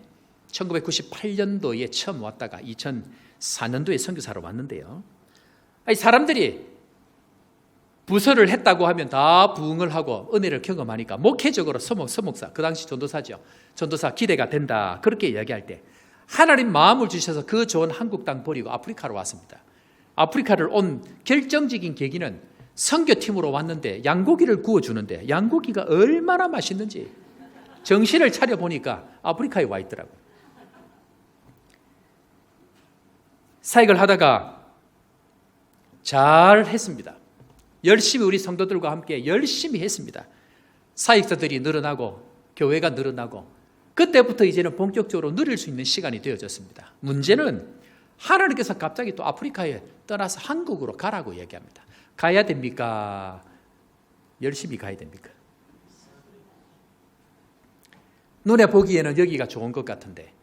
1998년도에 처음 왔다가 2004년도에 선교사로 왔는데요. 사람들이 부설을 했다고 하면 다 부응을 하고 은혜를 경험하니까 목회적으로 서목사, 그 당시 전도사죠. 전도사 기대가 된다. 그렇게 이야기할 때 하나님 마음을 주셔서 그 좋은 한국 땅 버리고 아프리카로 왔습니다. 아프리카를 온 결정적인 계기는 선교팀으로 왔는데 양고기를 구워주는데 양고기가 얼마나 맛있는지 정신을 차려보니까 아프리카에 와 있더라고요. 사역을 하다가 잘 했습니다. 열심히 우리 성도들과 함께 열심히 했습니다. 사역자들이 늘어나고 교회가 늘어나고 그때부터 이제는 본격적으로 누릴 수 있는 시간이 되어졌습니다. 문제는 하나님께서 갑자기 또 아프리카에 떠나서 한국으로 가라고 얘기합니다. 가야 됩니까? 열심히 가야 됩니까? 눈에 보기에는 여기가 좋은 것 같은데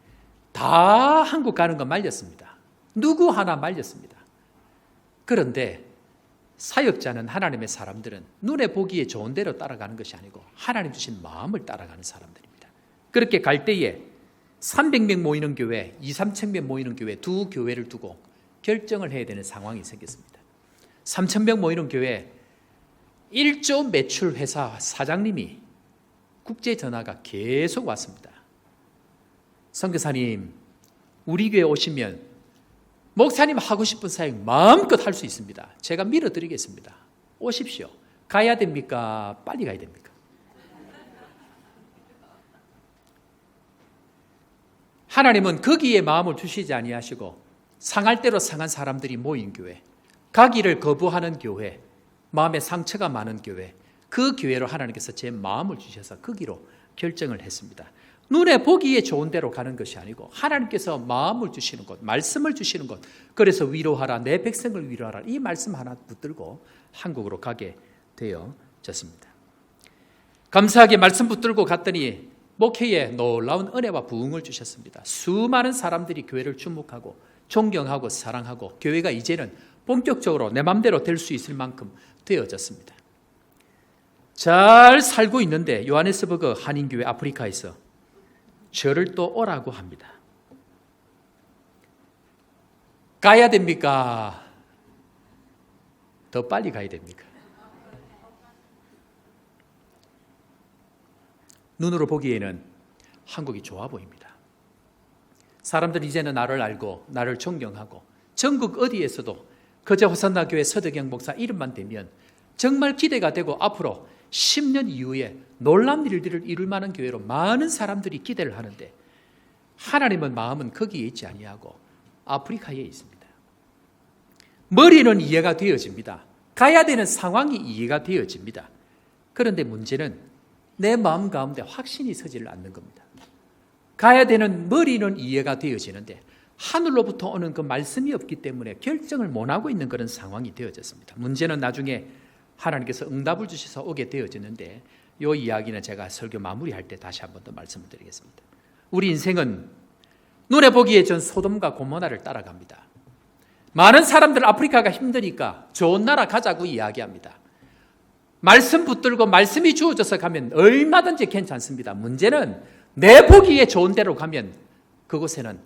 다 한국 가는 건 말렸습니다. 누구 하나 말렸습니다. 그런데 사역자는 하나님의 사람들은 눈에 보기에 좋은 대로 따라가는 것이 아니고 하나님 주신 마음을 따라가는 사람들입니다. 그렇게 갈 때에 300명 모이는 교회, 2-3,000명 모이는 교회 두 교회를 두고 결정을 해야 되는 상황이 생겼습니다. 3,000명 모이는 교회 1조 매출 회사 사장님이 국제 전화가 계속 왔습니다. 선교사님, 우리 교회 오시면 목사님 하고 싶은 사역 마음껏 할 수 있습니다. 제가 밀어드리겠습니다. 오십시오. 가야 됩니까? 빨리 가야 됩니까? 하나님은 거기에 마음을 주시지 아니하시고 상할 대로 상한 사람들이 모인 교회, 가기를 거부하는 교회, 마음에 상처가 많은 교회, 그 교회로 하나님께서 제 마음을 주셔서 거기로 결정을 했습니다. 눈에 보기에 좋은 대로 가는 것이 아니고 하나님께서 마음을 주시는 곳, 말씀을 주시는 곳, 그래서 위로하라, 내 백성을 위로하라, 이 말씀 하나 붙들고 한국으로 가게 되어졌습니다. 감사하게 말씀 붙들고 갔더니 목회에 놀라운 은혜와 부흥을 주셨습니다. 수많은 사람들이 교회를 주목하고 존경하고 사랑하고 교회가 이제는 본격적으로 내 맘대로 될 수 있을 만큼 되어졌습니다. 잘 살고 있는데 요하네스버그 한인교회 아프리카에서 저를 또 오라고 합니다. 가야 됩니까? 더 빨리 가야 됩니까? 눈으로 보기에는 한국이 좋아 보입니다. 사람들이 이제는 나를 알고 나를 존경하고 전국 어디에서도 거제 호산나 교회 서대경 목사 이름만 대면 정말 기대가 되고 앞으로 10년 이후에 놀라운 일들을 이룰 만한 교회로 많은 사람들이 기대를 하는데 하나님은 마음은 거기에 있지 아니하고 아프리카에 있습니다. 머리는 이해가 되어집니다. 가야 되는 상황이 이해가 되어집니다. 그런데 문제는 내 마음 가운데 확신이 서지를 않는 겁니다. 가야 되는 머리는 이해가 되어지는데 하늘로부터 오는 그 말씀이 없기 때문에 결정을 못하고 있는 그런 상황이 되어졌습니다. 문제는 나중에 하나님께서 응답을 주셔서 오게 되어졌는데 이 이야기는 제가 설교 마무리할 때 다시 한 번 더 말씀을 드리겠습니다. 우리 인생은 눈에 보기에 전 소돔과 고모라를 따라갑니다. 많은 사람들 아프리카가 힘드니까 좋은 나라 가자고 이야기합니다. 말씀 붙들고 말씀이 주어져서 가면 얼마든지 괜찮습니다. 문제는 내 보기에 좋은 데로 가면 그곳에는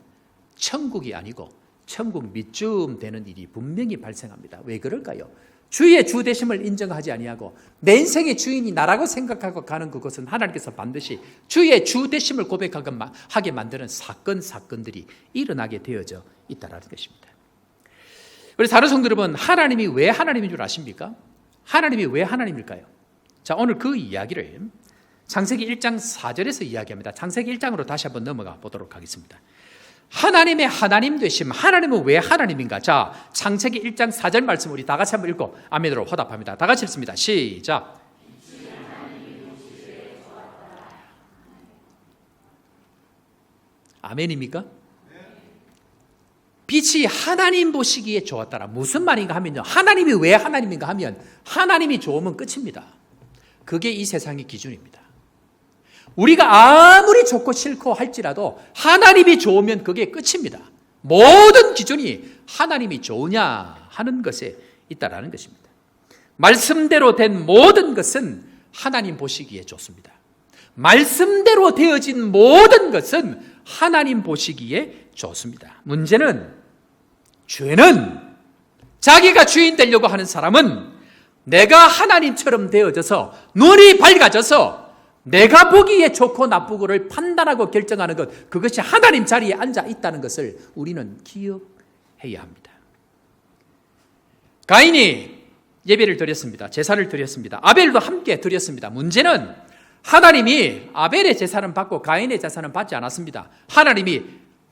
천국이 아니고 천국 밑쯤 되는 일이 분명히 발생합니다. 왜 그럴까요? 주의 주 되심을 인정하지 아니하고 내 인생의 주인이 나라고 생각하고 가는 그것은 하나님께서 반드시 주의 주 되심을 고백하게 만드는 사건들이 일어나게 되어져 있다는 것입니다. 우리 사랑하는 성도 여러분, 하나님이 왜 하나님인 줄 아십니까? 하나님이 왜 하나님일까요? 자, 오늘 그 이야기를 창세기 1장 4절에서 이야기합니다. 창세기 1장으로 다시 한번 넘어가 보도록 하겠습니다. 하나님의 하나님 되심, 하나님은 왜 하나님인가? 자, 창세기 1장 4절 말씀 우리 다 같이 한번 읽고 아멘으로 화답합니다. 다 같이 읽습니다. 시작. 아멘입니까? 빛이 하나님 보시기에 좋았더라. 무슨 말인가 하면요, 하나님이 왜 하나님인가 하면 하나님이 좋으면 끝입니다. 그게 이 세상의 기준입니다. 우리가 아무리 좋고 싫고 할지라도 하나님이 좋으면 그게 끝입니다. 모든 기준이 하나님이 좋으냐 하는 것에 있다라는 것입니다. 말씀대로 된 모든 것은 하나님 보시기에 좋습니다. 말씀대로 되어진 모든 것은 하나님 보시기에 좋습니다. 문제는, 죄는, 자기가 주인 되려고 하는 사람은 내가 하나님처럼 되어져서 눈이 밝아져서 내가 보기에 좋고 나쁘고를 판단하고 결정하는 것, 그것이 하나님 자리에 앉아 있다는 것을 우리는 기억해야 합니다. 가인이 예배를 드렸습니다. 제사를 드렸습니다. 아벨도 함께 드렸습니다. 문제는 하나님이 아벨의 제사는 받고 가인의 제사는 받지 않았습니다. 하나님이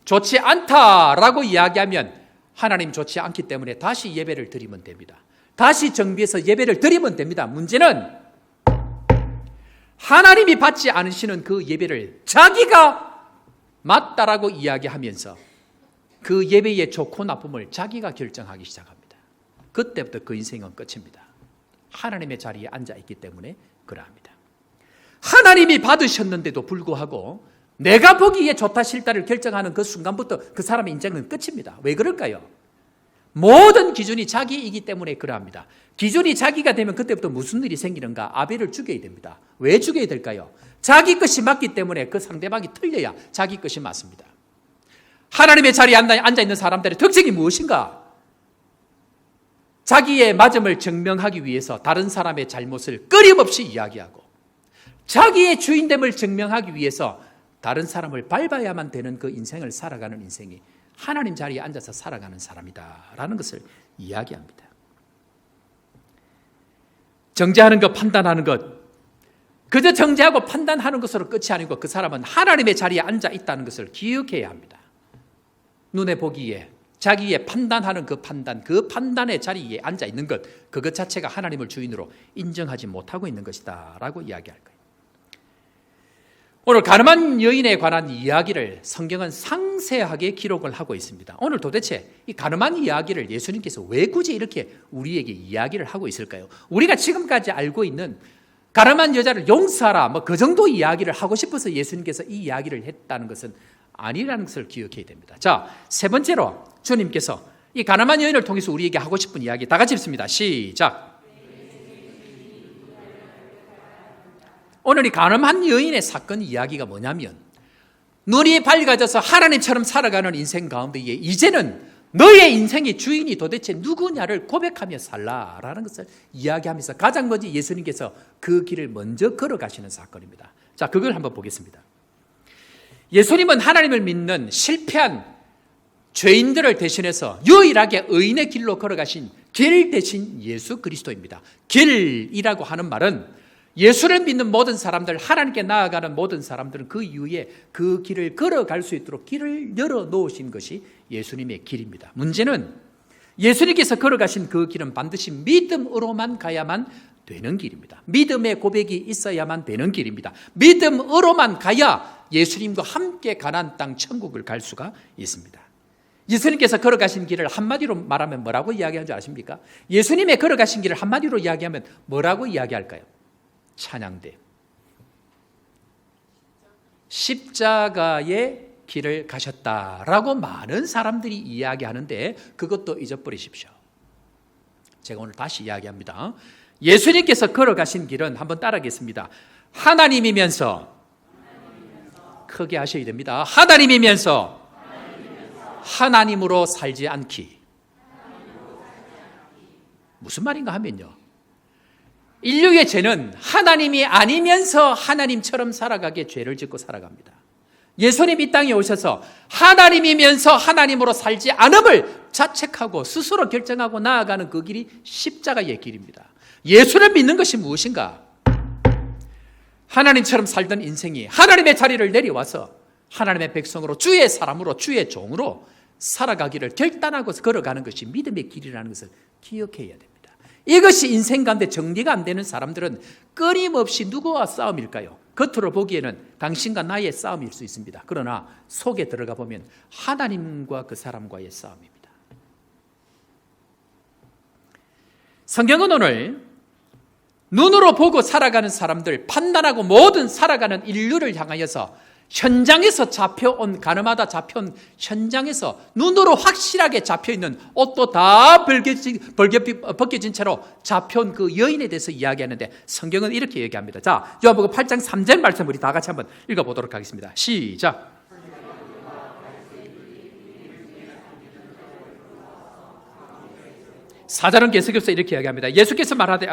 좋지 않다라고 이야기하면 하나님 좋지 않기 때문에 다시 예배를 드리면 됩니다. 다시 정비해서 예배를 드리면 됩니다. 문제는 하나님이 받지 않으시는 그 예배를 자기가 맞다라고 이야기하면서 그 예배의 좋고 나쁨을 자기가 결정하기 시작합니다. 그때부터 그 인생은 끝입니다. 하나님의 자리에 앉아있기 때문에 그러합니다. 하나님이 받으셨는데도 불구하고 내가 보기에 좋다 싫다를 결정하는 그 순간부터 그 사람의 인생은 끝입니다. 왜 그럴까요? 모든 기준이 자기이기 때문에 그러합니다. 기준이 자기가 되면 그때부터 무슨 일이 생기는가? 아벨을 죽여야 됩니다. 왜 죽여야 될까요? 자기 것이 맞기 때문에 그 상대방이 틀려야 자기 것이 맞습니다. 하나님의 자리에 앉아있는 사람들의 특징이 무엇인가? 자기의 맞음을 증명하기 위해서 다른 사람의 잘못을 끊임없이 이야기하고 자기의 주인됨을 증명하기 위해서 다른 사람을 밟아야만 되는 그 인생을 살아가는 인생이 하나님 자리에 앉아서 살아가는 사람이다라는 것을 이야기합니다. 정죄하는 것, 판단하는 것, 그저 정죄하고 판단하는 것으로 끝이 아니고 그 사람은 하나님의 자리에 앉아 있다는 것을 기억해야 합니다. 눈에 보기에 자기의 판단하는 그 판단의 자리에 앉아 있는 것, 그것 자체가 하나님을 주인으로 인정하지 못하고 있는 것이다 라고 이야기할 거예요. 오늘 가늠한 여인에 관한 이야기를 성경은 상세하게 기록을 하고 있습니다. 오늘 도대체 이 가늠한 이야기를 예수님께서 왜 굳이 이렇게 우리에게 이야기를 하고 있을까요? 우리가 지금까지 알고 있는 가늠한 여자를 용서하라, 뭐 그 정도 이야기를 하고 싶어서 예수님께서 이 이야기를 했다는 것은 아니라는 것을 기억해야 됩니다. 자, 세 번째로 주님께서 이 가늠한 여인을 통해서 우리에게 하고 싶은 이야기 다 같이 읽습니다. 시작. 오늘 이 가늠한 여인의 사건 이야기가 뭐냐면 눈이 밝아져서 하나님처럼 살아가는 인생 가운데에 이제는 너의 인생의 주인이 도대체 누구냐를 고백하며 살라라는 것을 이야기하면서 가장 먼저 예수님께서 그 길을 먼저 걸어가시는 사건입니다. 자, 그걸 한번 보겠습니다. 예수님은 하나님을 믿는 실패한 죄인들을 대신해서 유일하게 의인의 길로 걸어가신 길 대신 예수 그리스도입니다. 길이라고 하는 말은 예수를 믿는 모든 사람들, 하나님께 나아가는 모든 사람들은 그 이후에 그 길을 걸어갈 수 있도록 길을 열어놓으신 것이 예수님의 길입니다. 문제는 예수님께서 걸어가신 그 길은 반드시 믿음으로만 가야만 되는 길입니다. 믿음의 고백이 있어야만 되는 길입니다. 믿음으로만 가야 예수님과 함께 가나안 땅 천국을 갈 수가 있습니다. 예수님께서 걸어가신 길을 한마디로 말하면 뭐라고 이야기하는 줄 아십니까? 예수님의 걸어가신 길을 한마디로 이야기하면 뭐라고 이야기할까요? 찬양대. 십자가의 길을 가셨다라고 많은 사람들이 이야기하는데 그것도 잊어버리십시오. 제가 오늘 다시 이야기합니다. 예수님께서 걸어가신 길은 한번 따라하겠습니다. 하나님이면서 크게 하셔야 됩니다. 하나님이면서 하나님으로 살지 않기. 무슨 말인가 하면요, 인류의 죄는 하나님이 아니면서 하나님처럼 살아가게 죄를 짓고 살아갑니다. 예수님 이 땅에 오셔서 하나님이면서 하나님으로 살지 않음을 자책하고 스스로 결정하고 나아가는 그 길이 십자가의 길입니다. 예수를 믿는 것이 무엇인가? 하나님처럼 살던 인생이 하나님의 자리를 내려와서 하나님의 백성으로, 주의 사람으로, 주의 종으로 살아가기를 결단하고 걸어가는 것이 믿음의 길이라는 것을 기억해야 됩니다. 이것이 인생 가운데 정리가 안 되는 사람들은 끊임없이 누구와 싸움일까요? 겉으로 보기에는 당신과 나의 싸움일 수 있습니다. 그러나 속에 들어가 보면 하나님과 그 사람과의 싸움입니다. 성경은 오늘 눈으로 보고 살아가는 사람들, 판단하고 모든 살아가는 인류를 향하여서 현장에서 잡혀온, 가늠하다 잡혀온 현장에서 눈으로 확실하게 잡혀있는 옷도 다 벗겨진 채로 잡혀온 그 여인에 대해서 이야기하는데 성경은 이렇게 얘기합니다. 자, 요한복음 8장 3절 말씀 우리 다 같이 한번 읽어보도록 하겠습니다. 시작. 사절은 계속해서 이렇게 이야기합니다. 예수께서 말하되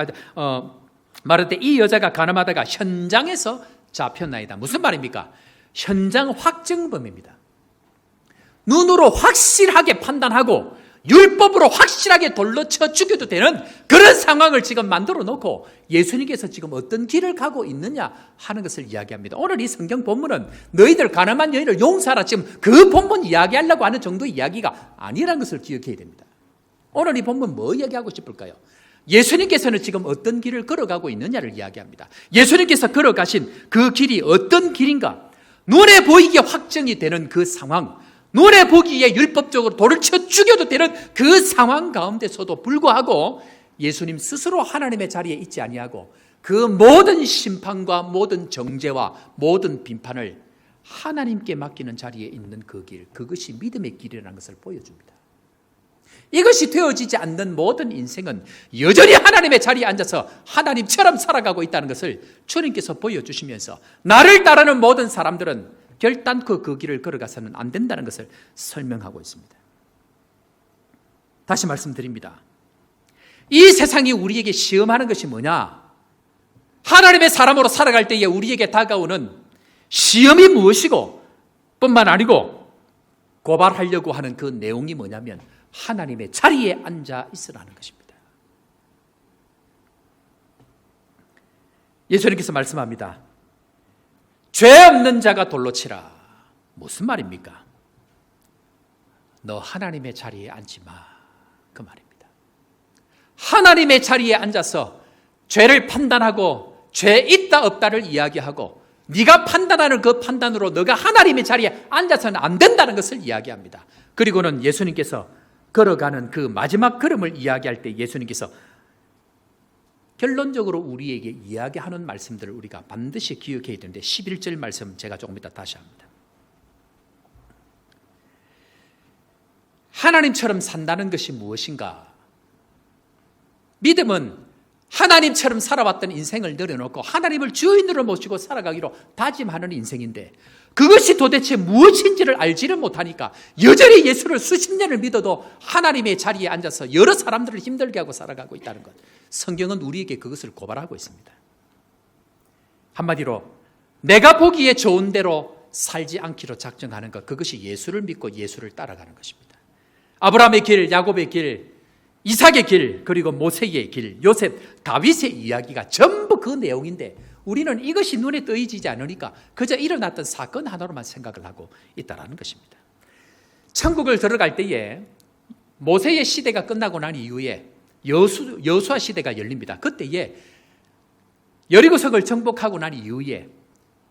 이 여자가 가늠하다가 현장에서 잡혔나이다. 무슨 말입니까? 현장 확증범입니다. 눈으로 확실하게 판단하고 율법으로 확실하게 돌로 쳐 죽여도 되는 그런 상황을 지금 만들어 놓고 예수님께서 지금 어떤 길을 가고 있느냐 하는 것을 이야기합니다. 오늘 이 성경 본문은 너희들 가늠한 여인을 용서하라, 지금 그 본문 이야기하려고 하는 정도의 이야기가 아니라는 것을 기억해야 됩니다. 오늘 이 본문 뭐 이야기하고 싶을까요? 예수님께서는 지금 어떤 길을 걸어가고 있느냐를 이야기합니다. 예수님께서 걸어가신 그 길이 어떤 길인가? 눈에 보이기에 확정이 되는 그 상황, 눈에 보기에 율법적으로 돌을 쳐 죽여도 되는 그 상황 가운데서도 불구하고 예수님 스스로 하나님의 자리에 있지 아니하고 그 모든 심판과 모든 정죄와 모든 비판을 하나님께 맡기는 자리에 있는 그 길, 그것이 믿음의 길이라는 것을 보여줍니다. 이것이 되어지지 않는 모든 인생은 여전히 하나님의 자리에 앉아서 하나님처럼 살아가고 있다는 것을 주님께서 보여주시면서 나를 따르는 모든 사람들은 결단코 그 길을 걸어가서는 안 된다는 것을 설명하고 있습니다. 다시 말씀드립니다. 이 세상이 우리에게 시험하는 것이 뭐냐? 하나님의 사람으로 살아갈 때에 우리에게 다가오는 시험이 무엇이고 뿐만 아니고 고발하려고 하는 그 내용이 뭐냐면 하나님의 자리에 앉아 있으라는 것입니다. 예수님께서 말씀합니다. 죄 없는 자가 돌로 치라. 무슨 말입니까? 너 하나님의 자리에 앉지 마. 그 말입니다. 하나님의 자리에 앉아서 죄를 판단하고 죄 있다 없다를 이야기하고 네가 판단하는 그 판단으로 너가 하나님의 자리에 앉아서는 안 된다는 것을 이야기합니다. 그리고는 예수님께서 걸어가는 그 마지막 걸음을 이야기할 때 예수님께서 결론적으로 우리에게 이야기하는 말씀들을 우리가 반드시 기억해야 되는데 11절 말씀 제가 조금 이따 다시 합니다. 하나님처럼 산다는 것이 무엇인가? 믿음은 하나님처럼 살아왔던 인생을 내려놓고 하나님을 주인으로 모시고 살아가기로 다짐하는 인생인데 그것이 도대체 무엇인지를 알지를 못하니까 여전히 예수를 수십 년을 믿어도 하나님의 자리에 앉아서 여러 사람들을 힘들게 하고 살아가고 있다는 것, 성경은 우리에게 그것을 고발하고 있습니다. 한마디로 내가 보기에 좋은 대로 살지 않기로 작정하는 것, 그것이 예수를 믿고 예수를 따라가는 것입니다. 아브라함의 길, 야곱의 길, 이삭의 길, 그리고 모세의 길, 요셉, 다윗의 이야기가 전부 그 내용인데 우리는 이것이 눈에 떠지지 않으니까 그저 일어났던 사건 하나로만 생각을 하고 있다는 것입니다. 천국을 들어갈 때에 모세의 시대가 끝나고 난 이후에 여호수아 시대가 열립니다. 그때에 여리고성을 정복하고 난 이후에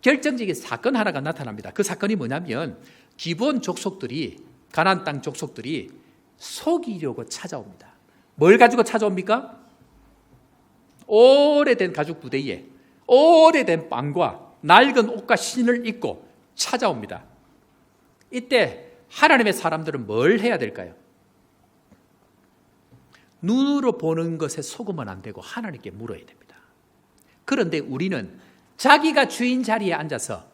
결정적인 사건 하나가 나타납니다. 그 사건이 뭐냐면 기브온 족속들이, 가나안 땅 족속들이 속이려고 찾아옵니다. 뭘 가지고 찾아옵니까? 오래된 가죽 부대에 오래된 빵과 낡은 옷과 신을 입고 찾아옵니다. 이때 하나님의 사람들은 뭘 해야 될까요? 눈으로 보는 것에 속으면 안 되고 하나님께 물어야 됩니다. 그런데 우리는 자기가 주인 자리에 앉아서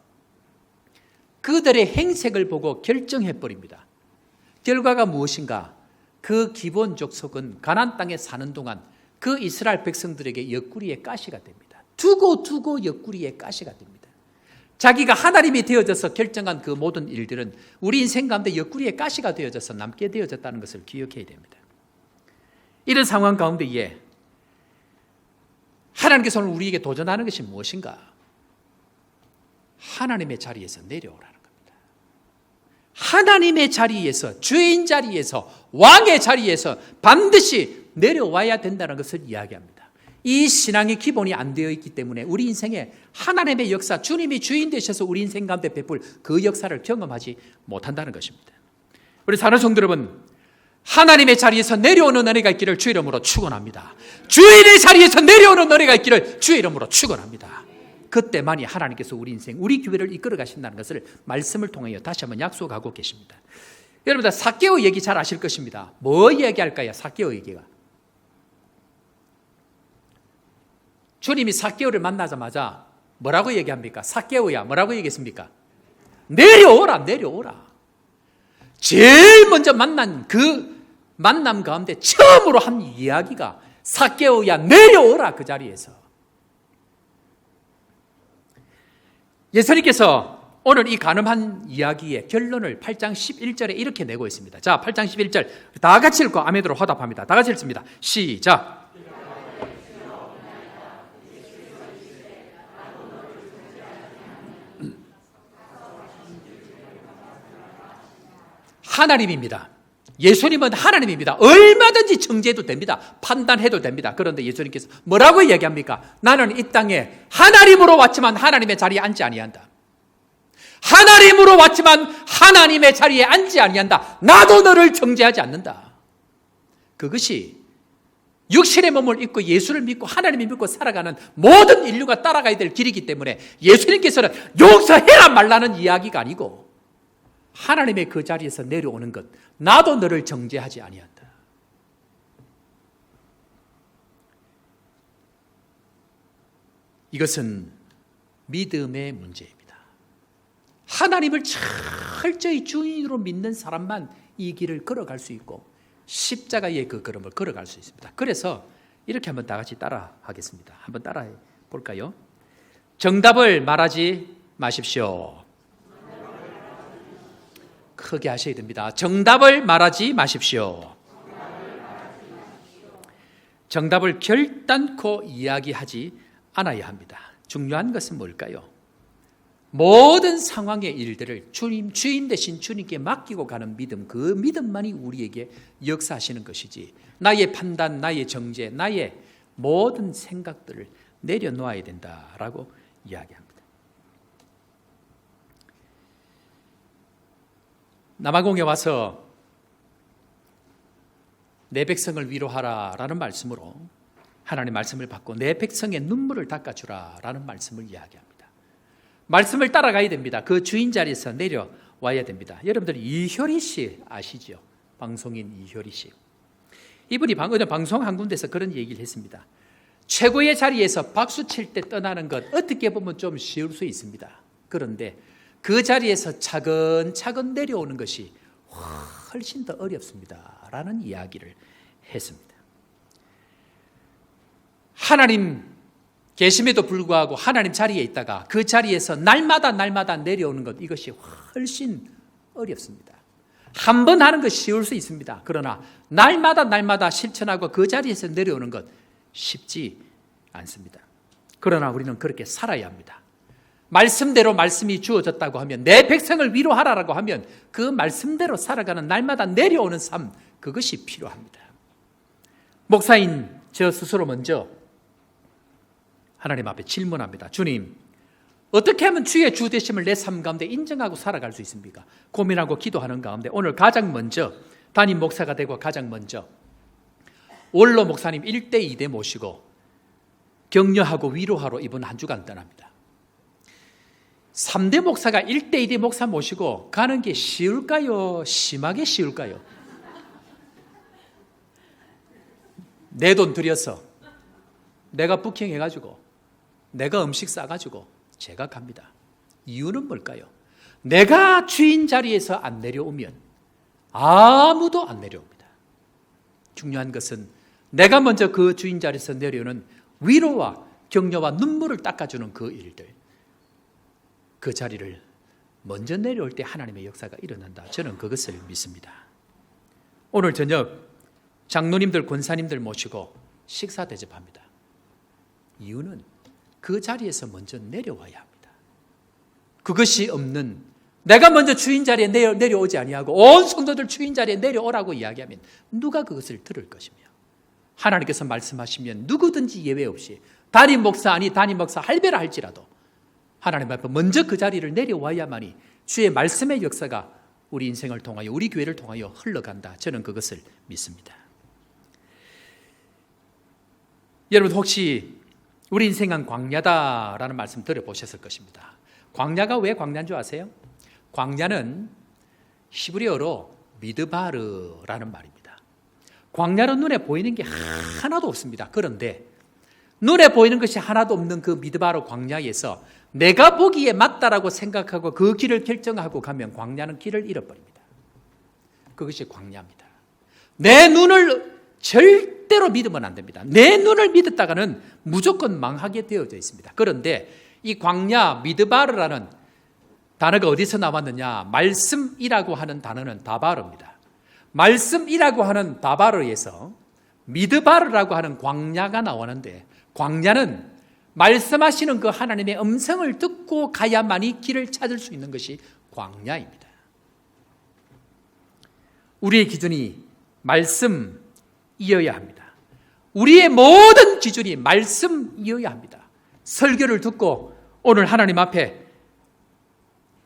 그들의 행색을 보고 결정해버립니다. 결과가 무엇인가? 그 기브온 족속은 가나안 땅에 사는 동안 그 이스라엘 백성들에게 옆구리에 가시가 됩니다. 두고 옆구리에 가시가 됩니다. 자기가 하나님이 되어져서 결정한 그 모든 일들은 우리 인생 가운데 옆구리에 가시가 되어져서 남게 되어졌다는 것을 기억해야 됩니다. 이런 상황 가운데에 하나님께서는 우리에게 도전하는 것이 무엇인가? 하나님의 자리에서 내려오라는 겁니다. 하나님의 자리에서, 주인 자리에서, 왕의 자리에서 반드시 내려와야 된다는 것을 이야기합니다. 이 신앙의 기본이 안 되어 있기 때문에 우리 인생에 하나님의 역사, 주님이 주인 되셔서 우리 인생 가운데 베풀 그 역사를 경험하지 못한다는 것입니다. 우리 사는 성도 여러분, 하나님의 자리에서 내려오는 은혜가 있기를 주의 이름으로 축원합니다. 주인의 자리에서 내려오는 은혜가 있기를 주의 이름으로 축원합니다. 그때만이 하나님께서 우리 인생, 우리 교회를 이끌어 가신다는 것을 말씀을 통하여 다시 한번 약속하고 계십니다. 여러분들 삭개오 얘기 잘 아실 것입니다. 뭐 얘기할까요? 삭개오 얘기가. 주님이 삭개오를 만나자마자 뭐라고 얘기합니까? 삭개오야, 뭐라고 얘기했습니까? 내려오라, 내려오라. 제일 먼저 만난 그 만남 가운데 처음으로 한 이야기가 삭개오야, 내려오라. 그 자리에서 예수님께서 오늘 이 간음한 이야기의 결론을 8장 11절에 이렇게 내고 있습니다. 자, 8장 11절 다 같이 읽고 아멘으로 화답합니다. 다 같이 읽습니다. 시작. 하나님입니다. 예수님은 하나님입니다. 얼마든지 정죄해도 됩니다. 판단해도 됩니다. 그런데 예수님께서 뭐라고 얘기합니까? 나는 이 땅에 하나님으로 왔지만 하나님의 자리에 앉지 아니한다. 하나님으로 왔지만 하나님의 자리에 앉지 아니한다. 나도 너를 정죄하지 않는다. 그것이 육신의 몸을 입고 예수를 믿고 하나님을 믿고 살아가는 모든 인류가 따라가야 될 길이기 때문에 예수님께서는 용서해라 말라는 이야기가 아니고 하나님의 그 자리에서 내려오는 것, 나도 너를 정죄하지 아니한다. 이것은 믿음의 문제입니다. 하나님을 철저히 주인으로 믿는 사람만 이 길을 걸어갈 수 있고 십자가의 그 걸음을 걸어갈 수 있습니다. 그래서 이렇게 한번 다 같이 따라 하겠습니다. 한번 따라해 볼까요? 정답을 말하지 마십시오. 크게 하셔야 됩니다. 정답을 말하지 마십시오. 정답을 결단코 이야기하지 않아야 합니다. 중요한 것은 뭘까요? 모든 상황의 일들을 주인 대신 주님께 맡기고 가는 믿음, 그 믿음만이 우리에게 역사하시는 것이지 나의 판단, 나의 정죄, 나의 모든 생각들을 내려놓아야 된다라고 이야기합니다. 남아공에 와서 내 백성을 위로하라라는 말씀으로 하나님의 말씀을 받고 내 백성의 눈물을 닦아주라라는 말씀을 이야기합니다. 말씀을 따라가야 됩니다. 그 주인 자리에서 내려와야 됩니다. 여러분들 이효리 씨 아시죠? 방송인 이효리 씨. 이분이 방송 한 군데서 그런 얘기를 했습니다. 최고의 자리에서 박수 칠 때 떠나는 것 어떻게 보면 좀 쉬울 수 있습니다. 그런데 그 자리에서 차근차근 내려오는 것이 훨씬 더 어렵습니다. 라는 이야기를 했습니다. 하나님 계심에도 불구하고 하나님 자리에 있다가 그 자리에서 날마다 내려오는 것, 이것이 훨씬 어렵습니다. 한 번 하는 것 쉬울 수 있습니다. 그러나 날마다 실천하고 그 자리에서 내려오는 것 쉽지 않습니다. 그러나 우리는 그렇게 살아야 합니다. 말씀대로 말씀이 주어졌다고 하면, 내 백성을 위로하라라고 하면 그 말씀대로 살아가는 날마다 내려오는 삶, 그것이 필요합니다. 목사인 저 스스로 먼저 하나님 앞에 질문합니다. 주님, 어떻게 하면 주의 주 되심을 내 삶 가운데 인정하고 살아갈 수 있습니까? 고민하고 기도하는 가운데 오늘 가장 먼저 담임 목사가 되고 가장 먼저 원로 목사님 1대 2대 모시고 격려하고 위로하러 이번 한 주간 떠납니다. 3대 목사가 1대 2대 목사 모시고 가는 게 쉬울까요? 심하게 쉬울까요? 내 돈 들여서 내가 부킹해가지고 내가 음식 싸가지고 제가 갑니다. 이유는 뭘까요? 내가 주인 자리에서 안 내려오면 아무도 안 내려옵니다. 중요한 것은 내가 먼저 그 주인 자리에서 내려오는 위로와 격려와 눈물을 닦아주는 그 일들, 그 자리를 먼저 내려올 때 하나님의 역사가 일어난다. 저는 그것을 믿습니다. 오늘 저녁 장로님들, 권사님들 모시고 식사 대접합니다. 이유는 그 자리에서 먼저 내려와야 합니다. 그것이 없는, 내가 먼저 주인 자리에 내려오지 아니하고 온 성도들 주인 자리에 내려오라고 이야기하면 누가 그것을 들을 것이며, 하나님께서 말씀하시면 누구든지 예외 없이 담임 목사 아니 담임 목사 할배라 할지라도 하나님 앞에 먼저 그 자리를 내려와야만이 주의 말씀의 역사가 우리 인생을 통하여, 우리 교회를 통하여 흘러간다. 저는 그것을 믿습니다. 여러분, 혹시 우리 인생은 광야다라는 말씀 들어보셨을 것입니다. 광야가 왜 광야인 줄 아세요? 광야는 히브리어로 미드바르라는 말입니다. 광야는 눈에 보이는 게 하나도 없습니다. 그런데 눈에 보이는 것이 하나도 없는 그 미드바르 광야에서 내가 보기에 맞다라고 생각하고 그 길을 결정하고 가면 광야는 길을 잃어버립니다. 그것이 광야입니다. 내 눈을 절대로 믿으면 안 됩니다. 내 눈을 믿었다가는 무조건 망하게 되어져 있습니다. 그런데 이 광야 미드바르라는 단어가 어디서 나왔느냐? 말씀이라고 하는 단어는 다바르입니다. 말씀이라고 하는 다바르에서 미드바르라고 하는 광야가 나오는데, 광야는 말씀하시는 그 하나님의 음성을 듣고 가야만이 길을 찾을 수 있는 것이 광야입니다. 우리의 기준이 말씀이어야 합니다. 우리의 모든 기준이 말씀이어야 합니다. 설교를 듣고 오늘 하나님 앞에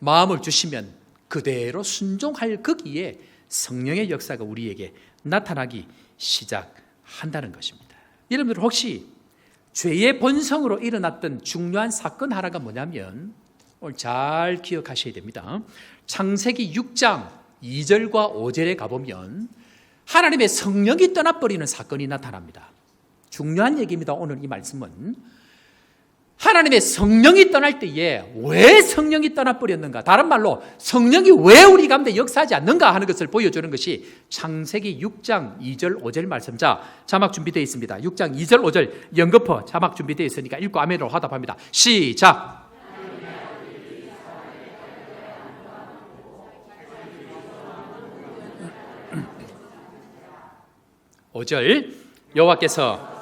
마음을 주시면 그대로 순종할 거기에 성령의 역사가 우리에게 나타나기 시작한다는 것입니다. 여러분들 혹시 죄의 본성으로 일어났던 중요한 사건 하나가 뭐냐면 오늘 잘 기억하셔야 됩니다. 창세기 6장 2절과 5절에 가보면 하나님의 성령이 떠나버리는 사건이 나타납니다. 중요한 얘기입니다. 오늘 이 말씀은 하나님의 성령이 떠날 때에 왜 성령이 떠나버렸는가, 다른 말로 성령이 왜 우리 가운데 역사하지 않는가 하는 것을 보여주는 것이 창세기 6장 2절 5절 말씀. 자, 자막 준비되어 있습니다. 6장 2절 5절 연거푸 자막 준비되어 있으니까 읽고 아멘으로 화답합니다. 시작. 5절 여호와께서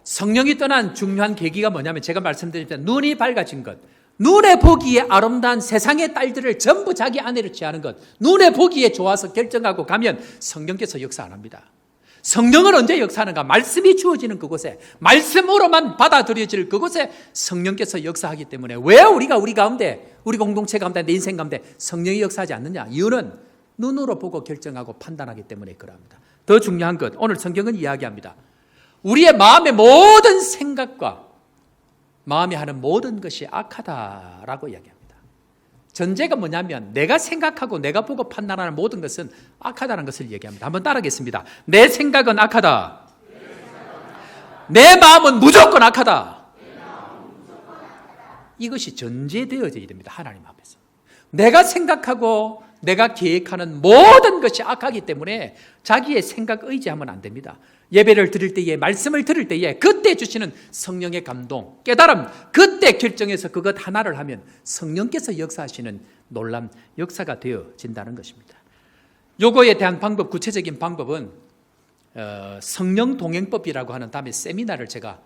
성령이 떠난 중요한 계기가 뭐냐면 제가 말씀드렸죠. 눈이 밝아진 것, 눈에 보기에 아름다운 세상의 딸들을 전부 자기 아내로 취하는 것, 눈에 보기에 좋아서 결정하고 가면 성령께서 역사 안 합니다. 성령은 언제 역사하는가? 말씀이 주어지는 그곳에, 말씀으로만 받아들여질 그곳에 성령께서 역사하기 때문에 왜 우리 가운데, 우리 공동체 가운데, 내 인생 가운데 성령이 역사하지 않느냐? 이유는 눈으로 보고 결정하고 판단하기 때문에 그럽니다. 더 중요한 것, 오늘 성경은 이야기합니다. 우리의 마음의 모든 생각과 마음이 하는 모든 것이 악하다라고 이야기합니다. 전제가 뭐냐면 내가 생각하고 내가 보고 판단하는 모든 것은 악하다는 것을 얘기합니다. 한번 따라하겠습니다. 내 생각은 악하다. 내 마음은 무조건 악하다. 이것이 전제되어져야 됩니다. 하나님 앞에서. 내가 생각하고 내가 계획하는 모든 것이 악하기 때문에 자기의 생각 의지하면 안 됩니다. 예배를 드릴 때에, 말씀을 들을 때에 그때 주시는 성령의 감동, 깨달음, 그때 결정해서 그것 하나를 하면 성령께서 역사하시는 놀라운 역사가 되어진다는 것입니다. 요거에 대한 방법, 구체적인 방법은 성령 동행법이라고 하는 다음에 세미나를 제가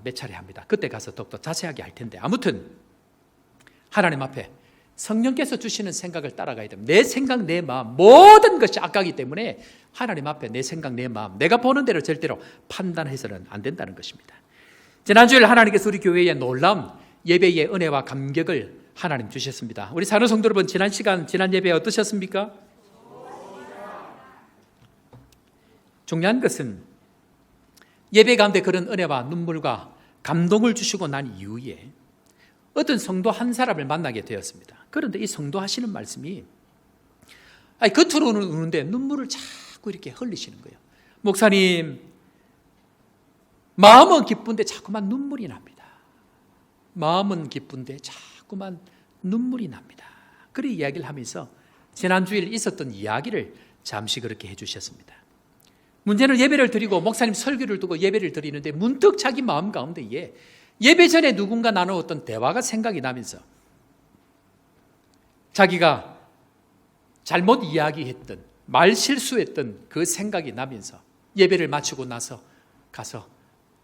몇 차례 합니다. 그때 가서 더욱더 자세하게 할 텐데, 아무튼 하나님 앞에 성령께서 주시는 생각을 따라가야 됩니다. 내 생각, 내 마음, 모든 것이 악하기 때문에 하나님 앞에 내 생각, 내 마음, 내가 보는 대로 절대로 판단해서는 안 된다는 것입니다. 지난주에 하나님께서 우리 교회에 놀라운 예배의 은혜와 감격을 하나님 주셨습니다. 우리 사는 성도 여러분, 지난 시간, 지난 예배 어떠셨습니까? 중요한 것은 예배 가운데 그런 은혜와 눈물과 감동을 주시고 난 이후에 어떤 성도 한 사람을 만나게 되었습니다. 그런데 이 성도 하시는 말씀이 겉으로는 우는데 눈물을 자꾸 이렇게 흘리시는 거예요. 목사님, 마음은 기쁜데 자꾸만 눈물이 납니다. 마음은 기쁜데 자꾸만 눈물이 납니다. 그런 이야기를 하면서 지난주일 있었던 이야기를 잠시 그렇게 해주셨습니다. 문제는 예배를 드리고 목사님 설교를 두고 예배를 드리는데 문득 자기 마음 가운데에 예배 전에 누군가 나누었던 대화가 생각이 나면서 자기가 잘못 이야기했던, 말 실수했던 그 생각이 나면서 예배를 마치고 나서 가서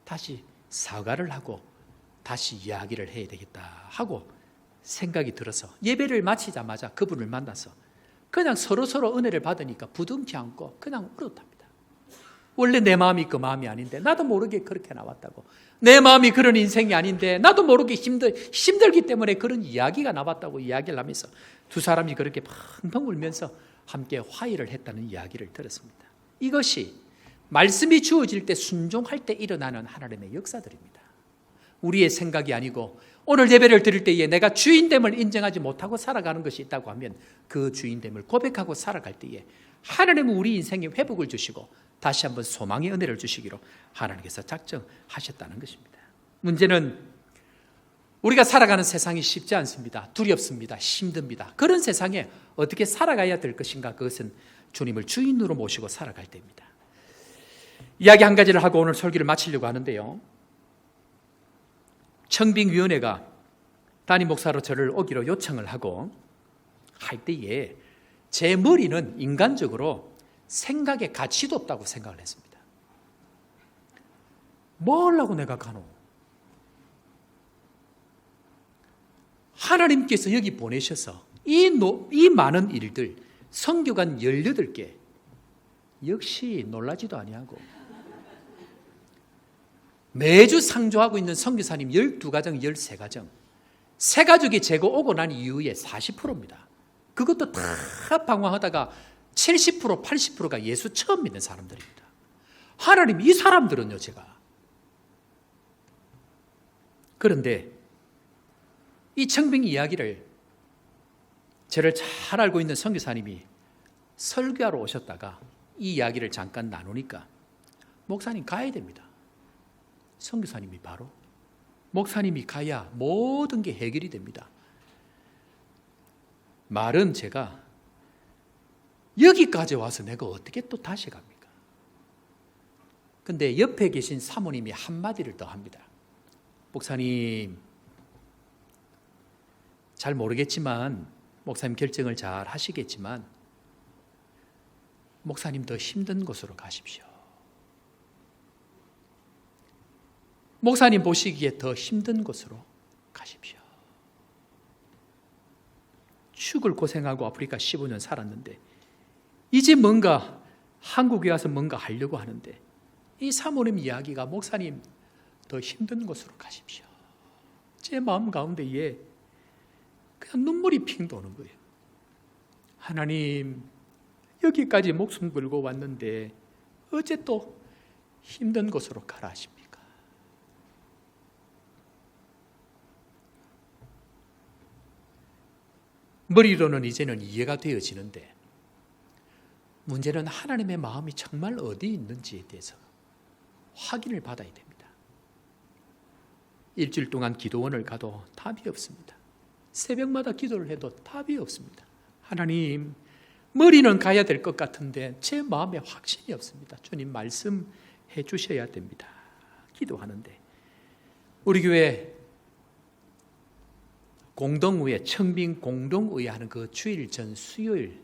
다시 사과를 하고 다시 이야기를 해야 되겠다 하고 생각이 들어서 예배를 마치자마자 그분을 만나서 그냥 서로 은혜를 받으니까 부둥켜 안고 그냥 울었답니다. 원래 내 마음이 그 마음이 아닌데 나도 모르게 그렇게 나왔다고. 내 마음이 그런 인생이 아닌데 나도 모르게 힘들기 때문에 그런 이야기가 나왔다고 이야기를 하면서 두 사람이 그렇게 펑펑 울면서 함께 화해를 했다는 이야기를 들었습니다. 이것이 말씀이 주어질 때 순종할 때 일어나는 하나님의 역사들입니다. 우리의 생각이 아니고 오늘 예배를 드릴 때에 내가 주인됨을 인정하지 못하고 살아가는 것이 있다고 하면 그 주인됨을 고백하고 살아갈 때에 하나님은 우리 인생에 회복을 주시고 다시 한번 소망의 은혜를 주시기로 하나님께서 작정하셨다는 것입니다. 문제는 우리가 살아가는 세상이 쉽지 않습니다. 두렵습니다. 힘듭니다. 그런 세상에 어떻게 살아가야 될 것인가? 그것은 주님을 주인으로 모시고 살아갈 때입니다. 이야기 한 가지를 하고 오늘 설교를 마치려고 하는데요. 청빙위원회가 담임 목사로 저를 오기로 요청을 하고 할 때에 제 머리는 인간적으로 생각의 가치도 없다고 생각을 했습니다. 뭐 하려고 내가 가노? 하나님께서 여기 보내셔서 이 많은 일들, 선교관 18개, 역시 놀라지도 아니하고 매주 상주하고 있는 선교사님 12가정, 13가정, 세 가족이 제거 오고 난 이후에 40%입니다. 그것도 다 방황하다가 70%, 80%가 예수 처음 믿는 사람들입니다. 하나님, 이 사람들은요, 제가. 그런데 이 청빙 이야기를 저를 잘 알고 있는 선교사님이 설교하러 오셨다가 이 이야기를 잠깐 나누니까 목사님 가야 됩니다. 선교사님이 바로 목사님이 가야 모든 게 해결이 됩니다. 말은 제가 여기까지 와서 내가 어떻게 또 다시 갑니까? 근데 옆에 계신 사모님이 한마디를 더 합니다. 목사님, 잘 모르겠지만 목사님 결정을 잘 하시겠지만 목사님 더 힘든 곳으로 가십시오. 목사님 보시기에 더 힘든 곳으로 가십시오. 죽을 고생하고 아프리카 15년 살았는데 이제 뭔가 한국에 와서 뭔가 하려고 하는데 이 사모님 이야기가 목사님 더 힘든 곳으로 가십시오. 제 마음 가운데에 그냥 눈물이 핑 도는 거예요. 하나님, 여기까지 목숨 걸고 왔는데 어째 또 힘든 곳으로 가라 하십니까? 머리로는 이제는 이해가 되어지는데 문제는 하나님의 마음이 정말 어디 있는지에 대해서 확인을 받아야 됩니다. 일주일 동안 기도원을 가도 답이 없습니다. 새벽마다 기도를 해도 답이 없습니다. 하나님, 머리는 가야 될 것 같은데 제 마음에 확신이 없습니다. 주님 말씀해 주셔야 됩니다. 기도하는데 우리 교회 공동의회, 청빙 공동의회 하는 그 주일 전 수요일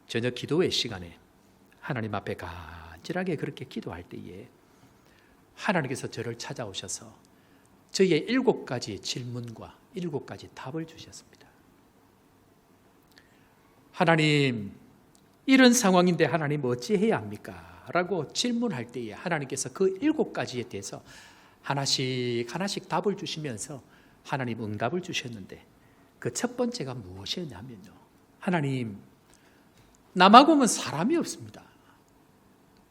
저녁 기도회 시간에 하나님 앞에 간절하게 그렇게 기도할 때에 하나님께서 저를 찾아오셔서 저희의 7가지 질문과 7가지 답을 주셨습니다. 하나님, 이런 상황인데 하나님 어찌해야 합니까? 라고 질문할 때에 하나님께서 그 7가지에 대해서 하나씩 답을 주시면서 하나님 응답을 주셨는데 그 첫 번째가 무엇이었냐면요, 하나님, 남아공은 사람이 없습니다.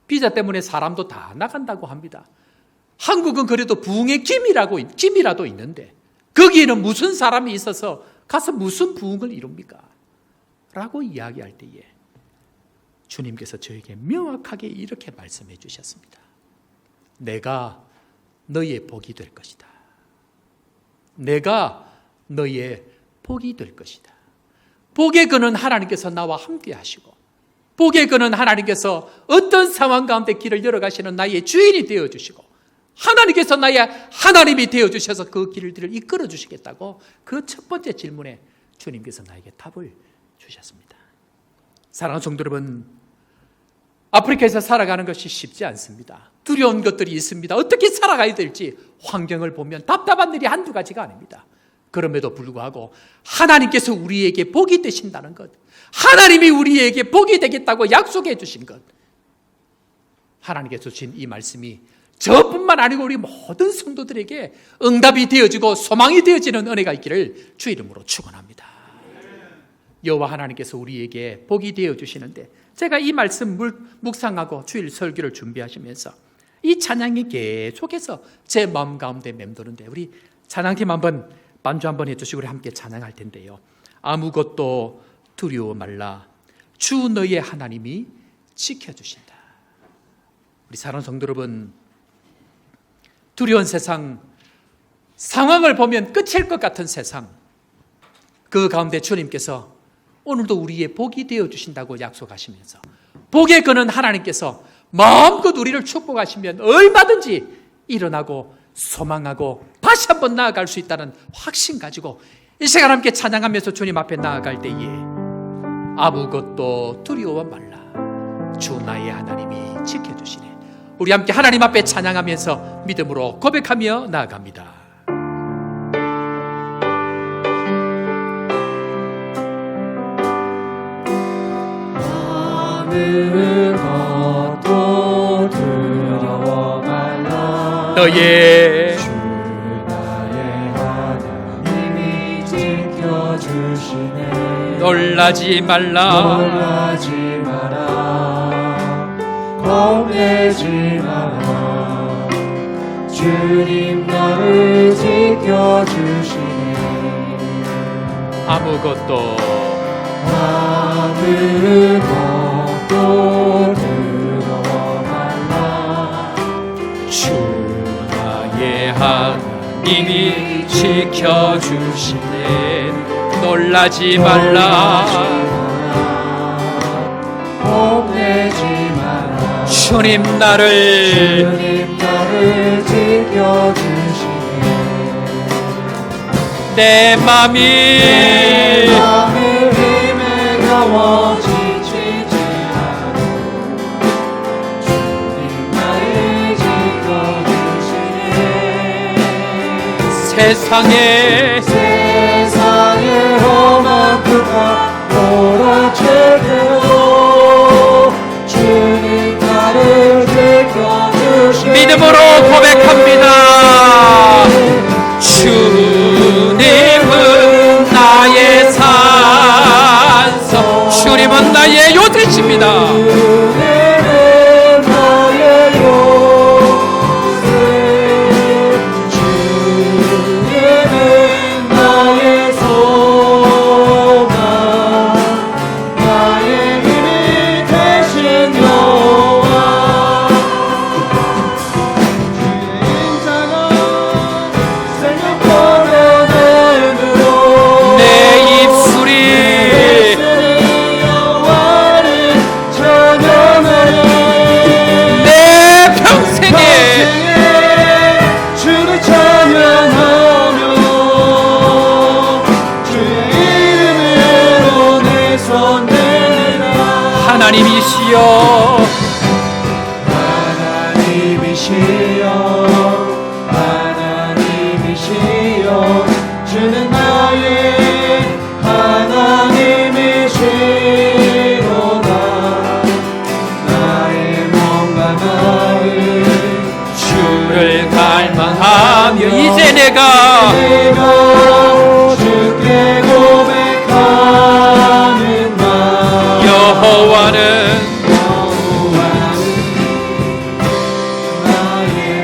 비자 때문에 사람도 다 나간다고 합니다. 한국은 그래도 부흥의 김이라도 있는데 거기에는 무슨 사람이 있어서 가서 무슨 부흥을 이룹니까? 라고 이야기할 때에 주님께서 저에게 명확하게 이렇게 말씀해 주셨습니다. 내가 너의 복이 될 것이다. 내가 너의 복이 될 것이다. 복의 근은 하나님께서 나와 함께 하시고 복의 근은 하나님께서 어떤 상황 가운데 길을 열어가시는 나의 주인이 되어주시고 하나님께서 나의 하나님이 되어주셔서 그 길을 이끌어 주시겠다고 그 첫 번째 질문에 주님께서 나에게 답을 주셨습니다. 사랑하는 성도 여러분, 아프리카에서 살아가는 것이 쉽지 않습니다. 두려운 것들이 있습니다. 어떻게 살아가야 될지 환경을 보면 답답한 일이 한두 가지가 아닙니다. 그럼에도 불구하고 하나님께서 우리에게 복이 되신다는 것, 하나님이 우리에게 복이 되겠다고 약속해 주신 것, 하나님께서 주신 이 말씀이 저뿐만 아니고 우리 모든 성도들에게 응답이 되어지고 소망이 되어지는 은혜가 있기를 주 이름으로 축원합니다. 여호와 하나님께서 우리에게 복이 되어 주시는데, 제가 이 말씀 묵상하고 주일 설교를 준비하시면서 이 찬양이 계속해서 제 마음 가운데 맴도는데, 우리 찬양팀 한번 반주 한번 해주시고 우리 함께 찬양할 텐데요. 아무것도 두려워 말라, 주 너의 하나님이 지켜주신다. 우리 사랑하는 성도 여러분, 두려운 세상, 상황을 보면 끝일 것 같은 세상, 그 가운데 주님께서 오늘도 우리의 복이 되어 주신다고 약속하시면서, 복의 근원 하나님께서 마음껏 우리를 축복하시면 얼마든지 일어나고 소망하고 다시 한번 나아갈 수 있다는 확신 가지고 이 시간 함께 찬양하면서 주님 앞에 나아갈 때에 아무것도 두려워 말라, 주 나의 하나님이 지켜주시네. 우리 함께 하나님 앞에 찬양하면서 믿음으로 고백하며 나아갑니다. 아무것도 두려워 말라, 너의 주 나의 하나님이 지켜주시네. 놀라지 말라, 놀라지 마라, 겁내지 마라, 주님 너를 지켜주시네. 아무것도 아무것도 두려워 말라, 주 나의 하나님이 지켜주시네. 놀라지 말라, 겁내지 마라, 주님 나를 주님 너를 지켜주시네. 내 맘이 마음을 힘에 가워 지치지 않고 주님 나를 지켜주시네. 세상에 세상의 험한 끝과 몰아칠 때도 주님 나를 지켜주시네. 믿음으로 고백합니다. 주님은 나의 산성, 주님은 나의 요새십니다. 주님은 나의 요새, 주님은 나의 소망, 나의 힘이 되신 여호와. 인자가 생명권의 내 내 입술이 여호와를 찬양하리. 내 평생에 주를 찬양하며 주의 이름으로 내 손 내라. 하나님이시여, 하나님이시여, 하나님이시여, 주는 나의 하나님이시로다. 나의 몸과 마음 주를 갈망하며 이제 내가 내가 주께 고백하는 말. 여호와는 나의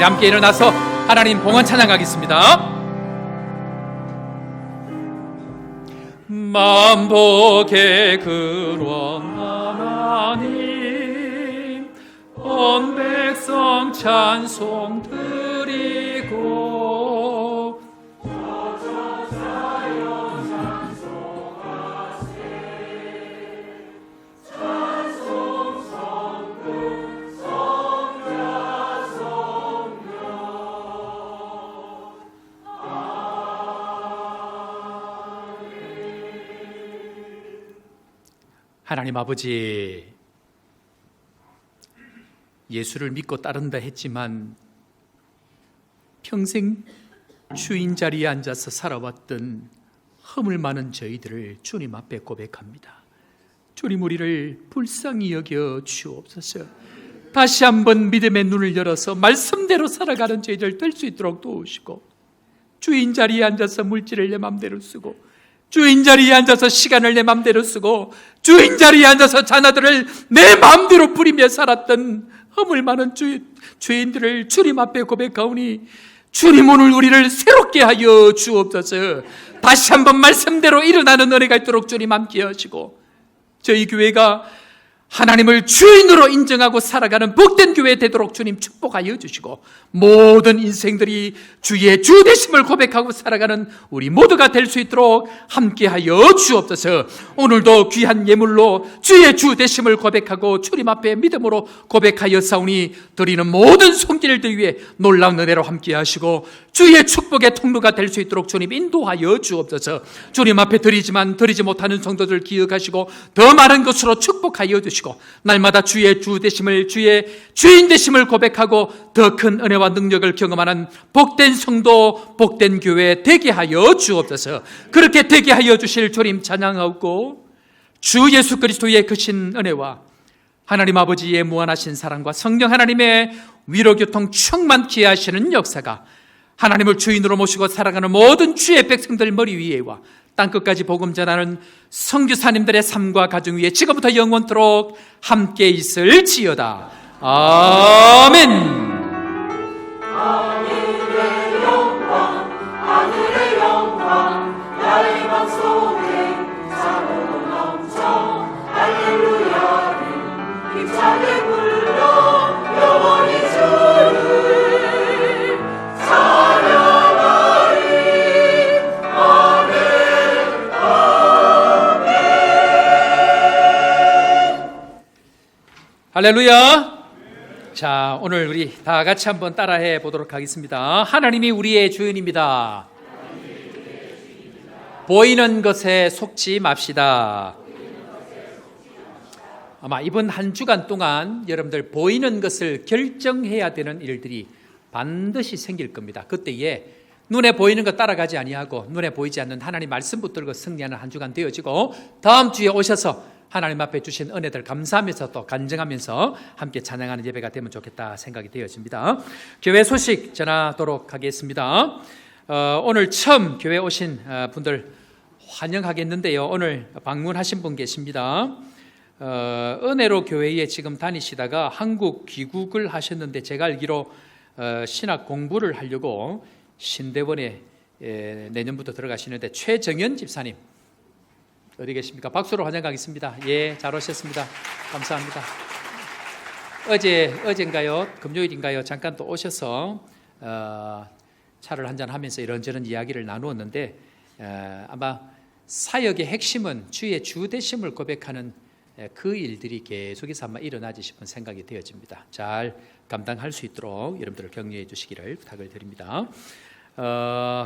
함께 일어나서 하나님 봉헌 찬양하겠습니다. 만복의 그런 하나님, 온 백성 찬송 드리고 하나님 아버지, 예수를 믿고 따른다 했지만 평생 주인 자리에 앉아서 살아왔던 허물 많은 저희들을 주님 앞에 고백합니다. 주님, 우리를 불쌍히 여겨 주옵소서. 다시 한번 믿음의 눈을 열어서 말씀대로 살아가는 저희들 될 수 있도록 도우시고, 주인 자리에 앉아서 물질을 내 맘대로 쓰고, 주인 자리에 앉아서 시간을 내 맘대로 쓰고, 주인 자리에 앉아서 자녀들을 내 마음대로 부리며 살았던 허물 많은 죄인들을 주님 앞에 고백하오니, 주님 오늘 우리를 새롭게 하여 주옵소서. 다시 한번 말씀대로 일어나는 은혜가 있도록 주님 함께 하시고, 저희 교회가 하나님을 주인으로 인정하고 살아가는 복된 교회 되도록 주님 축복하여 주시고, 모든 인생들이 주의 주 되심을 고백하고 살아가는 우리 모두가 될 수 있도록 함께하여 주옵소서. 오늘도 귀한 예물로 주의 주 되심을 고백하고 주님 앞에 믿음으로 고백하여 싸우니 드리는 모든 손길들 위해 놀라운 은혜로 함께하시고 주의 축복의 통로가 될 수 있도록 주님 인도하여 주옵소서. 주님 앞에 드리지만 드리지 못하는 성도들 기억하시고 더 많은 것으로 축복하여 주시고, 날마다 주의 주 되심을, 주의 주인 되심을 고백하고 더 큰 은혜와 능력을 경험하는 복된 성도, 복된 교회 되게 하여 주옵소서. 그렇게 되게 하여 주실 주님 찬양하고, 주 예수 그리스도의 크신 은혜와 하나님 아버지의 무한하신 사랑과 성령 하나님의 위로교통 충만케 하시는 역사가 하나님을 주인으로 모시고 살아가는 모든 주의 백성들 머리 위에와 땅끝까지 복음 전하는 선교사님들의 삶과 가정 위에 지금부터 영원토록 함께 있을지어다. 아멘. 하늘의 영광 나의 맘속에 차고 넘쳐 할렐루야를 힘차게 불러 영원히 주를 찬양하리. 아멘 아멘. 할렐루야. 자, 오늘 우리 다 같이 한번 따라해 보도록 하겠습니다. 하나님이 우리의 주인입니다. 보이는 것에 속지 맙시다. 아마 이번 한 주간 동안 여러분들 보이는 것을 결정해야 되는 일들이 반드시 생길 겁니다. 그때에 눈에 보이는 것 따라가지 아니하고 눈에 보이지 않는 하나님 말씀 붙들고 승리하는 한 주간 되어지고, 다음 주에 오셔서 하나님 앞에 주신 은혜들 감사하면서 또 간증하면서 함께 찬양하는 예배가 되면 좋겠다 생각이 되어집니다. 교회 소식 전하도록 하겠습니다. 오늘 처음 교회 오신 분들 환영하겠는데요. 오늘 방문하신 분 계십니다. 은혜로 교회에 지금 다니시다가 한국 귀국을 하셨는데, 제가 알기로 신학 공부를 하려고 신대원에 내년부터 들어가시는데, 최정현 집사님 어디 계십니까? 박수로 환영하겠습니다. 예, 잘 오셨습니다. 감사합니다. 어젠가요? 금요일인가요? 잠깐 또 오셔서 차를 한잔 하면서 이런저런 이야기를 나누었는데, 아마 사역의 핵심은 주의 주 되심을 고백하는 그 일들이 계속해서 아마 일어나지 싶은 생각이 되어집니다. 잘 감당할 수 있도록 여러분들을 격려해 주시기를 부탁을 드립니다.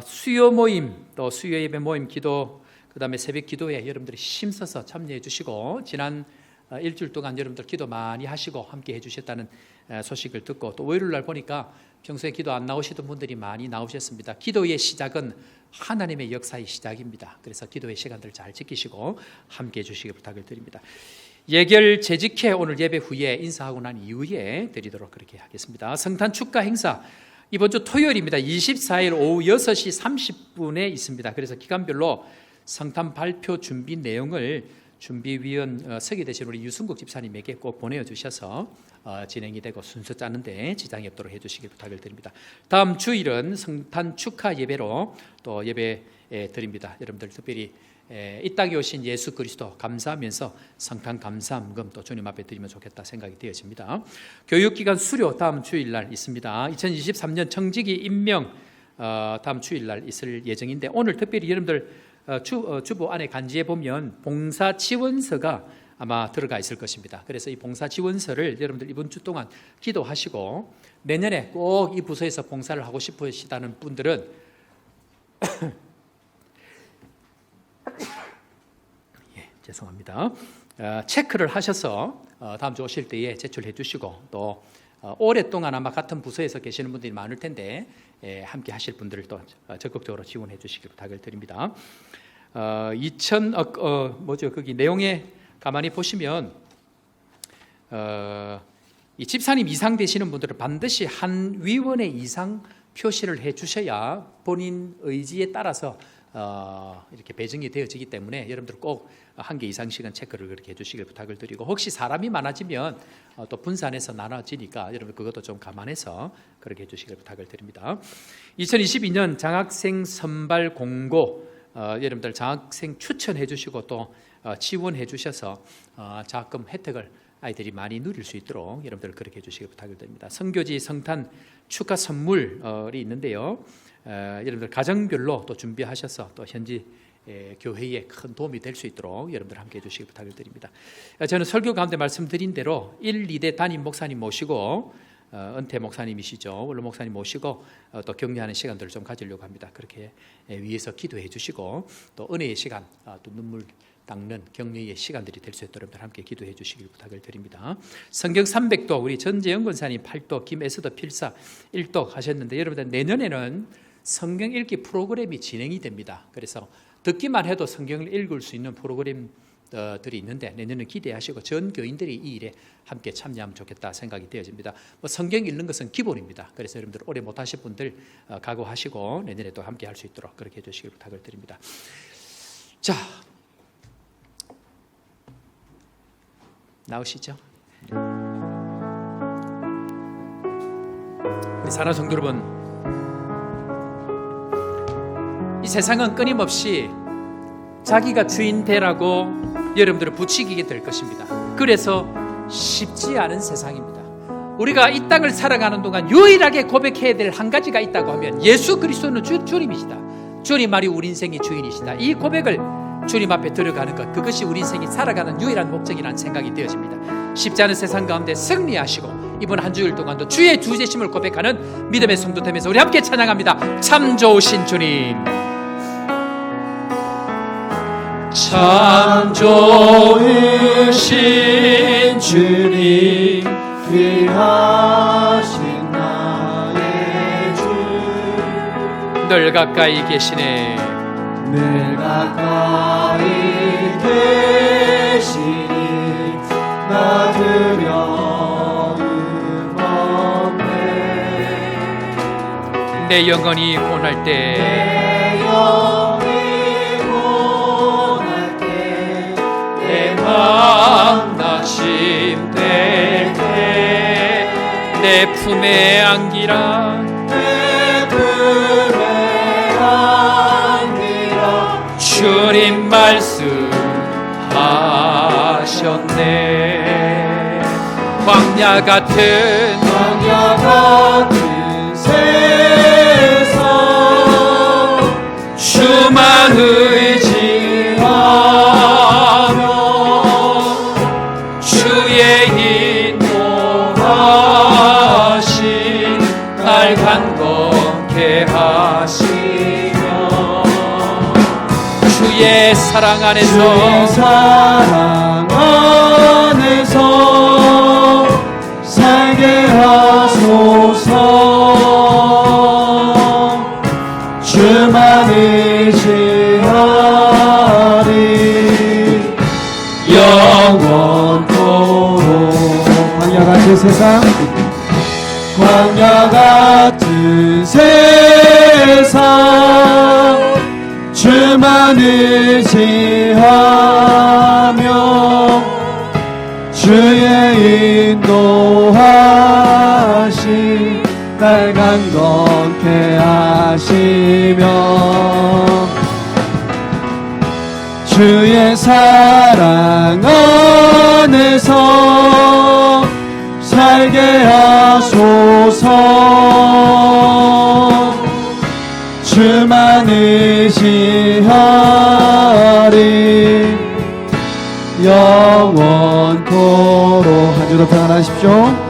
수요 모임, 또 수요 예배 모임 기도, 그 다음에 새벽 기도에 여러분들이 힘써서 참여해 주시고, 지난 일주일 동안 여러분들 기도 많이 하시고 함께 해주셨다는 소식을 듣고, 또 월요일 날 보니까 평소에 기도 안 나오시던 분들이 많이 나오셨습니다. 기도의 시작은 하나님의 역사의 시작입니다. 그래서 기도의 시간들 잘 지키시고 함께 해주시기 부탁을 드립니다. 예결 재직회 오늘 예배 후에 인사하고 난 이후에 드리도록 그렇게 하겠습니다. 성탄 축가 행사 이번 주 토요일입니다. 24일 오후 6시 30분에 있습니다. 그래서 기간별로 성탄 발표 준비 내용을 준비위원 서기 되신 우리 유승국 집사님에게 꼭 보내주셔서 진행이 되고 순서 짜는데 지장이 없도록 해주시길 부탁을 드립니다. 다음 주일은 성탄 축하 예배로 또 예배 드립니다. 여러분들 특별히 이 땅에 오신 예수 그리스도 감사하면서 성탄 감사함금 또 주님 앞에 드리면 좋겠다 생각이 되어집니다. 교육기간 수료 다음 주일날 있습니다. 2023년 청지기 임명 다음 주일날 있을 예정인데 오늘 특별히 여러분들 주보 안에 간지에 보면 봉사 지원서가 아마 들어가 있을 것입니다. 그래서 이 봉사 지원서를 여러분들 이번 주 동안 기도하시고 내년에 꼭 이 부서에서 봉사를 하고 싶으시다는 분들은 죄송합니다. 체크를 하셔서 다음 주 오실 때에 제출해 주시고 또 오랫동안 아마 같은 부서에서 계시는 분들이 많을 텐데 함께 하실 분들을 또 적극적으로 지원해 주시길 부탁을 드립니다. 거기 내용에 가만히 보시면 이 집사님 이상 되시는 분들은 반드시 한 위원회 이상 표시를 해 주셔야 본인 의지에 따라서 이렇게 배정이 되어지기 때문에 여러분들 꼭 한 개 이상씩은 체크를 그렇게 해주시길 부탁을 드리고 혹시 사람이 많아지면 또 분산해서 나눠지니까 여러분 그것도 좀 감안해서 그렇게 해주시길 부탁을 드립니다. 2022년 장학생 선발 공고 여러분들 장학생 추천해 주시고 또 지원해 주셔서 장학금 혜택을 아이들이 많이 누릴 수 있도록 여러분들 그렇게 해주시길 부탁을 드립니다. 선교지 성탄 축하 선물이 있는데요. 여러분들 가정별로 또 준비하셔서 또 현지 교회에 큰 도움이 될 수 있도록 여러분들 함께 해주시길 부탁을 드립니다. 저는 설교 가운데 말씀드린 대로 1, 2대 담임 목사님 모시고 은퇴 목사님이시죠. 원로 목사님 모시고 또 격려하는 시간들을 좀 가지려고 합니다. 그렇게 위해서 기도해 주시고 또 은혜의 시간, 또 눈물 닦는 격려의 시간들이 될 수 있도록 여러분들 함께 기도해 주시길 부탁을 드립니다. 성경 300도 우리 전재영 권사님 8도, 김에스더 필사 1도 하셨는데 여러분들 내년에는 성경 읽기 프로그램이 진행이 됩니다. 그래서 듣기만 해도 성경을 읽을 수 있는 프로그램들이 있는데 내년은 기대하시고 전 교인들이 이 일에 함께 참여하면 좋겠다 생각이 되어집니다. 성경 읽는 것은 기본입니다. 그래서 여러분들 오래 못하실 분들 각오하시고 내년에 또 함께 할 수 있도록 그렇게 해주시길 부탁을 드립니다. 자, 나오시죠. 우리 사랑하는 성도 여러분, 이 세상은 끊임없이 자기가 주인 되라고 여러분들을 부추기게 될 것입니다. 그래서 쉽지 않은 세상입니다. 우리가 이 땅을 살아가는 동안 유일하게 고백해야 될 한 가지가 있다고 하면 예수 그리스도는 주님이시다. 주님만이 우리 인생의 주인이시다. 이 고백을 주님 앞에 들어가는 것, 그것이 우리 인생이 살아가는 유일한 목적이라는 생각이 되어집니다. 쉽지 않은 세상 가운데 승리하시고 이번 한 주일 동안도 주의 주제심을 고백하는 믿음의 성도 되면서 우리 함께 찬양합니다. 참 좋으신 주님, 참 좋으신 주님, 귀하신 나의 주, 늘 가까이 계시네. 늘 가까이 계시니 나 두려움 없네. 내 영혼이 고날 때, 내 영이 고날 때, 내 마음 낙심될 때, 내 품에 안기라. 내 품에 안기라. 주님 말씀하셨네. 광야 같은 세상 주만 의지하며 주의 인도하신 날 간곡해 하시며 주의 사랑 안에서 사랑 안에서 살게 하소서. 주만 의지하리 영원토록. 광야 같은 세상, 광야 같은 세상 주만 의지하며 주의 인도하심 날 강건케 하시며 주의 사랑 안에서 살게 하소서 주만의 시하리 영원토록 한 주 더 평안하십시오.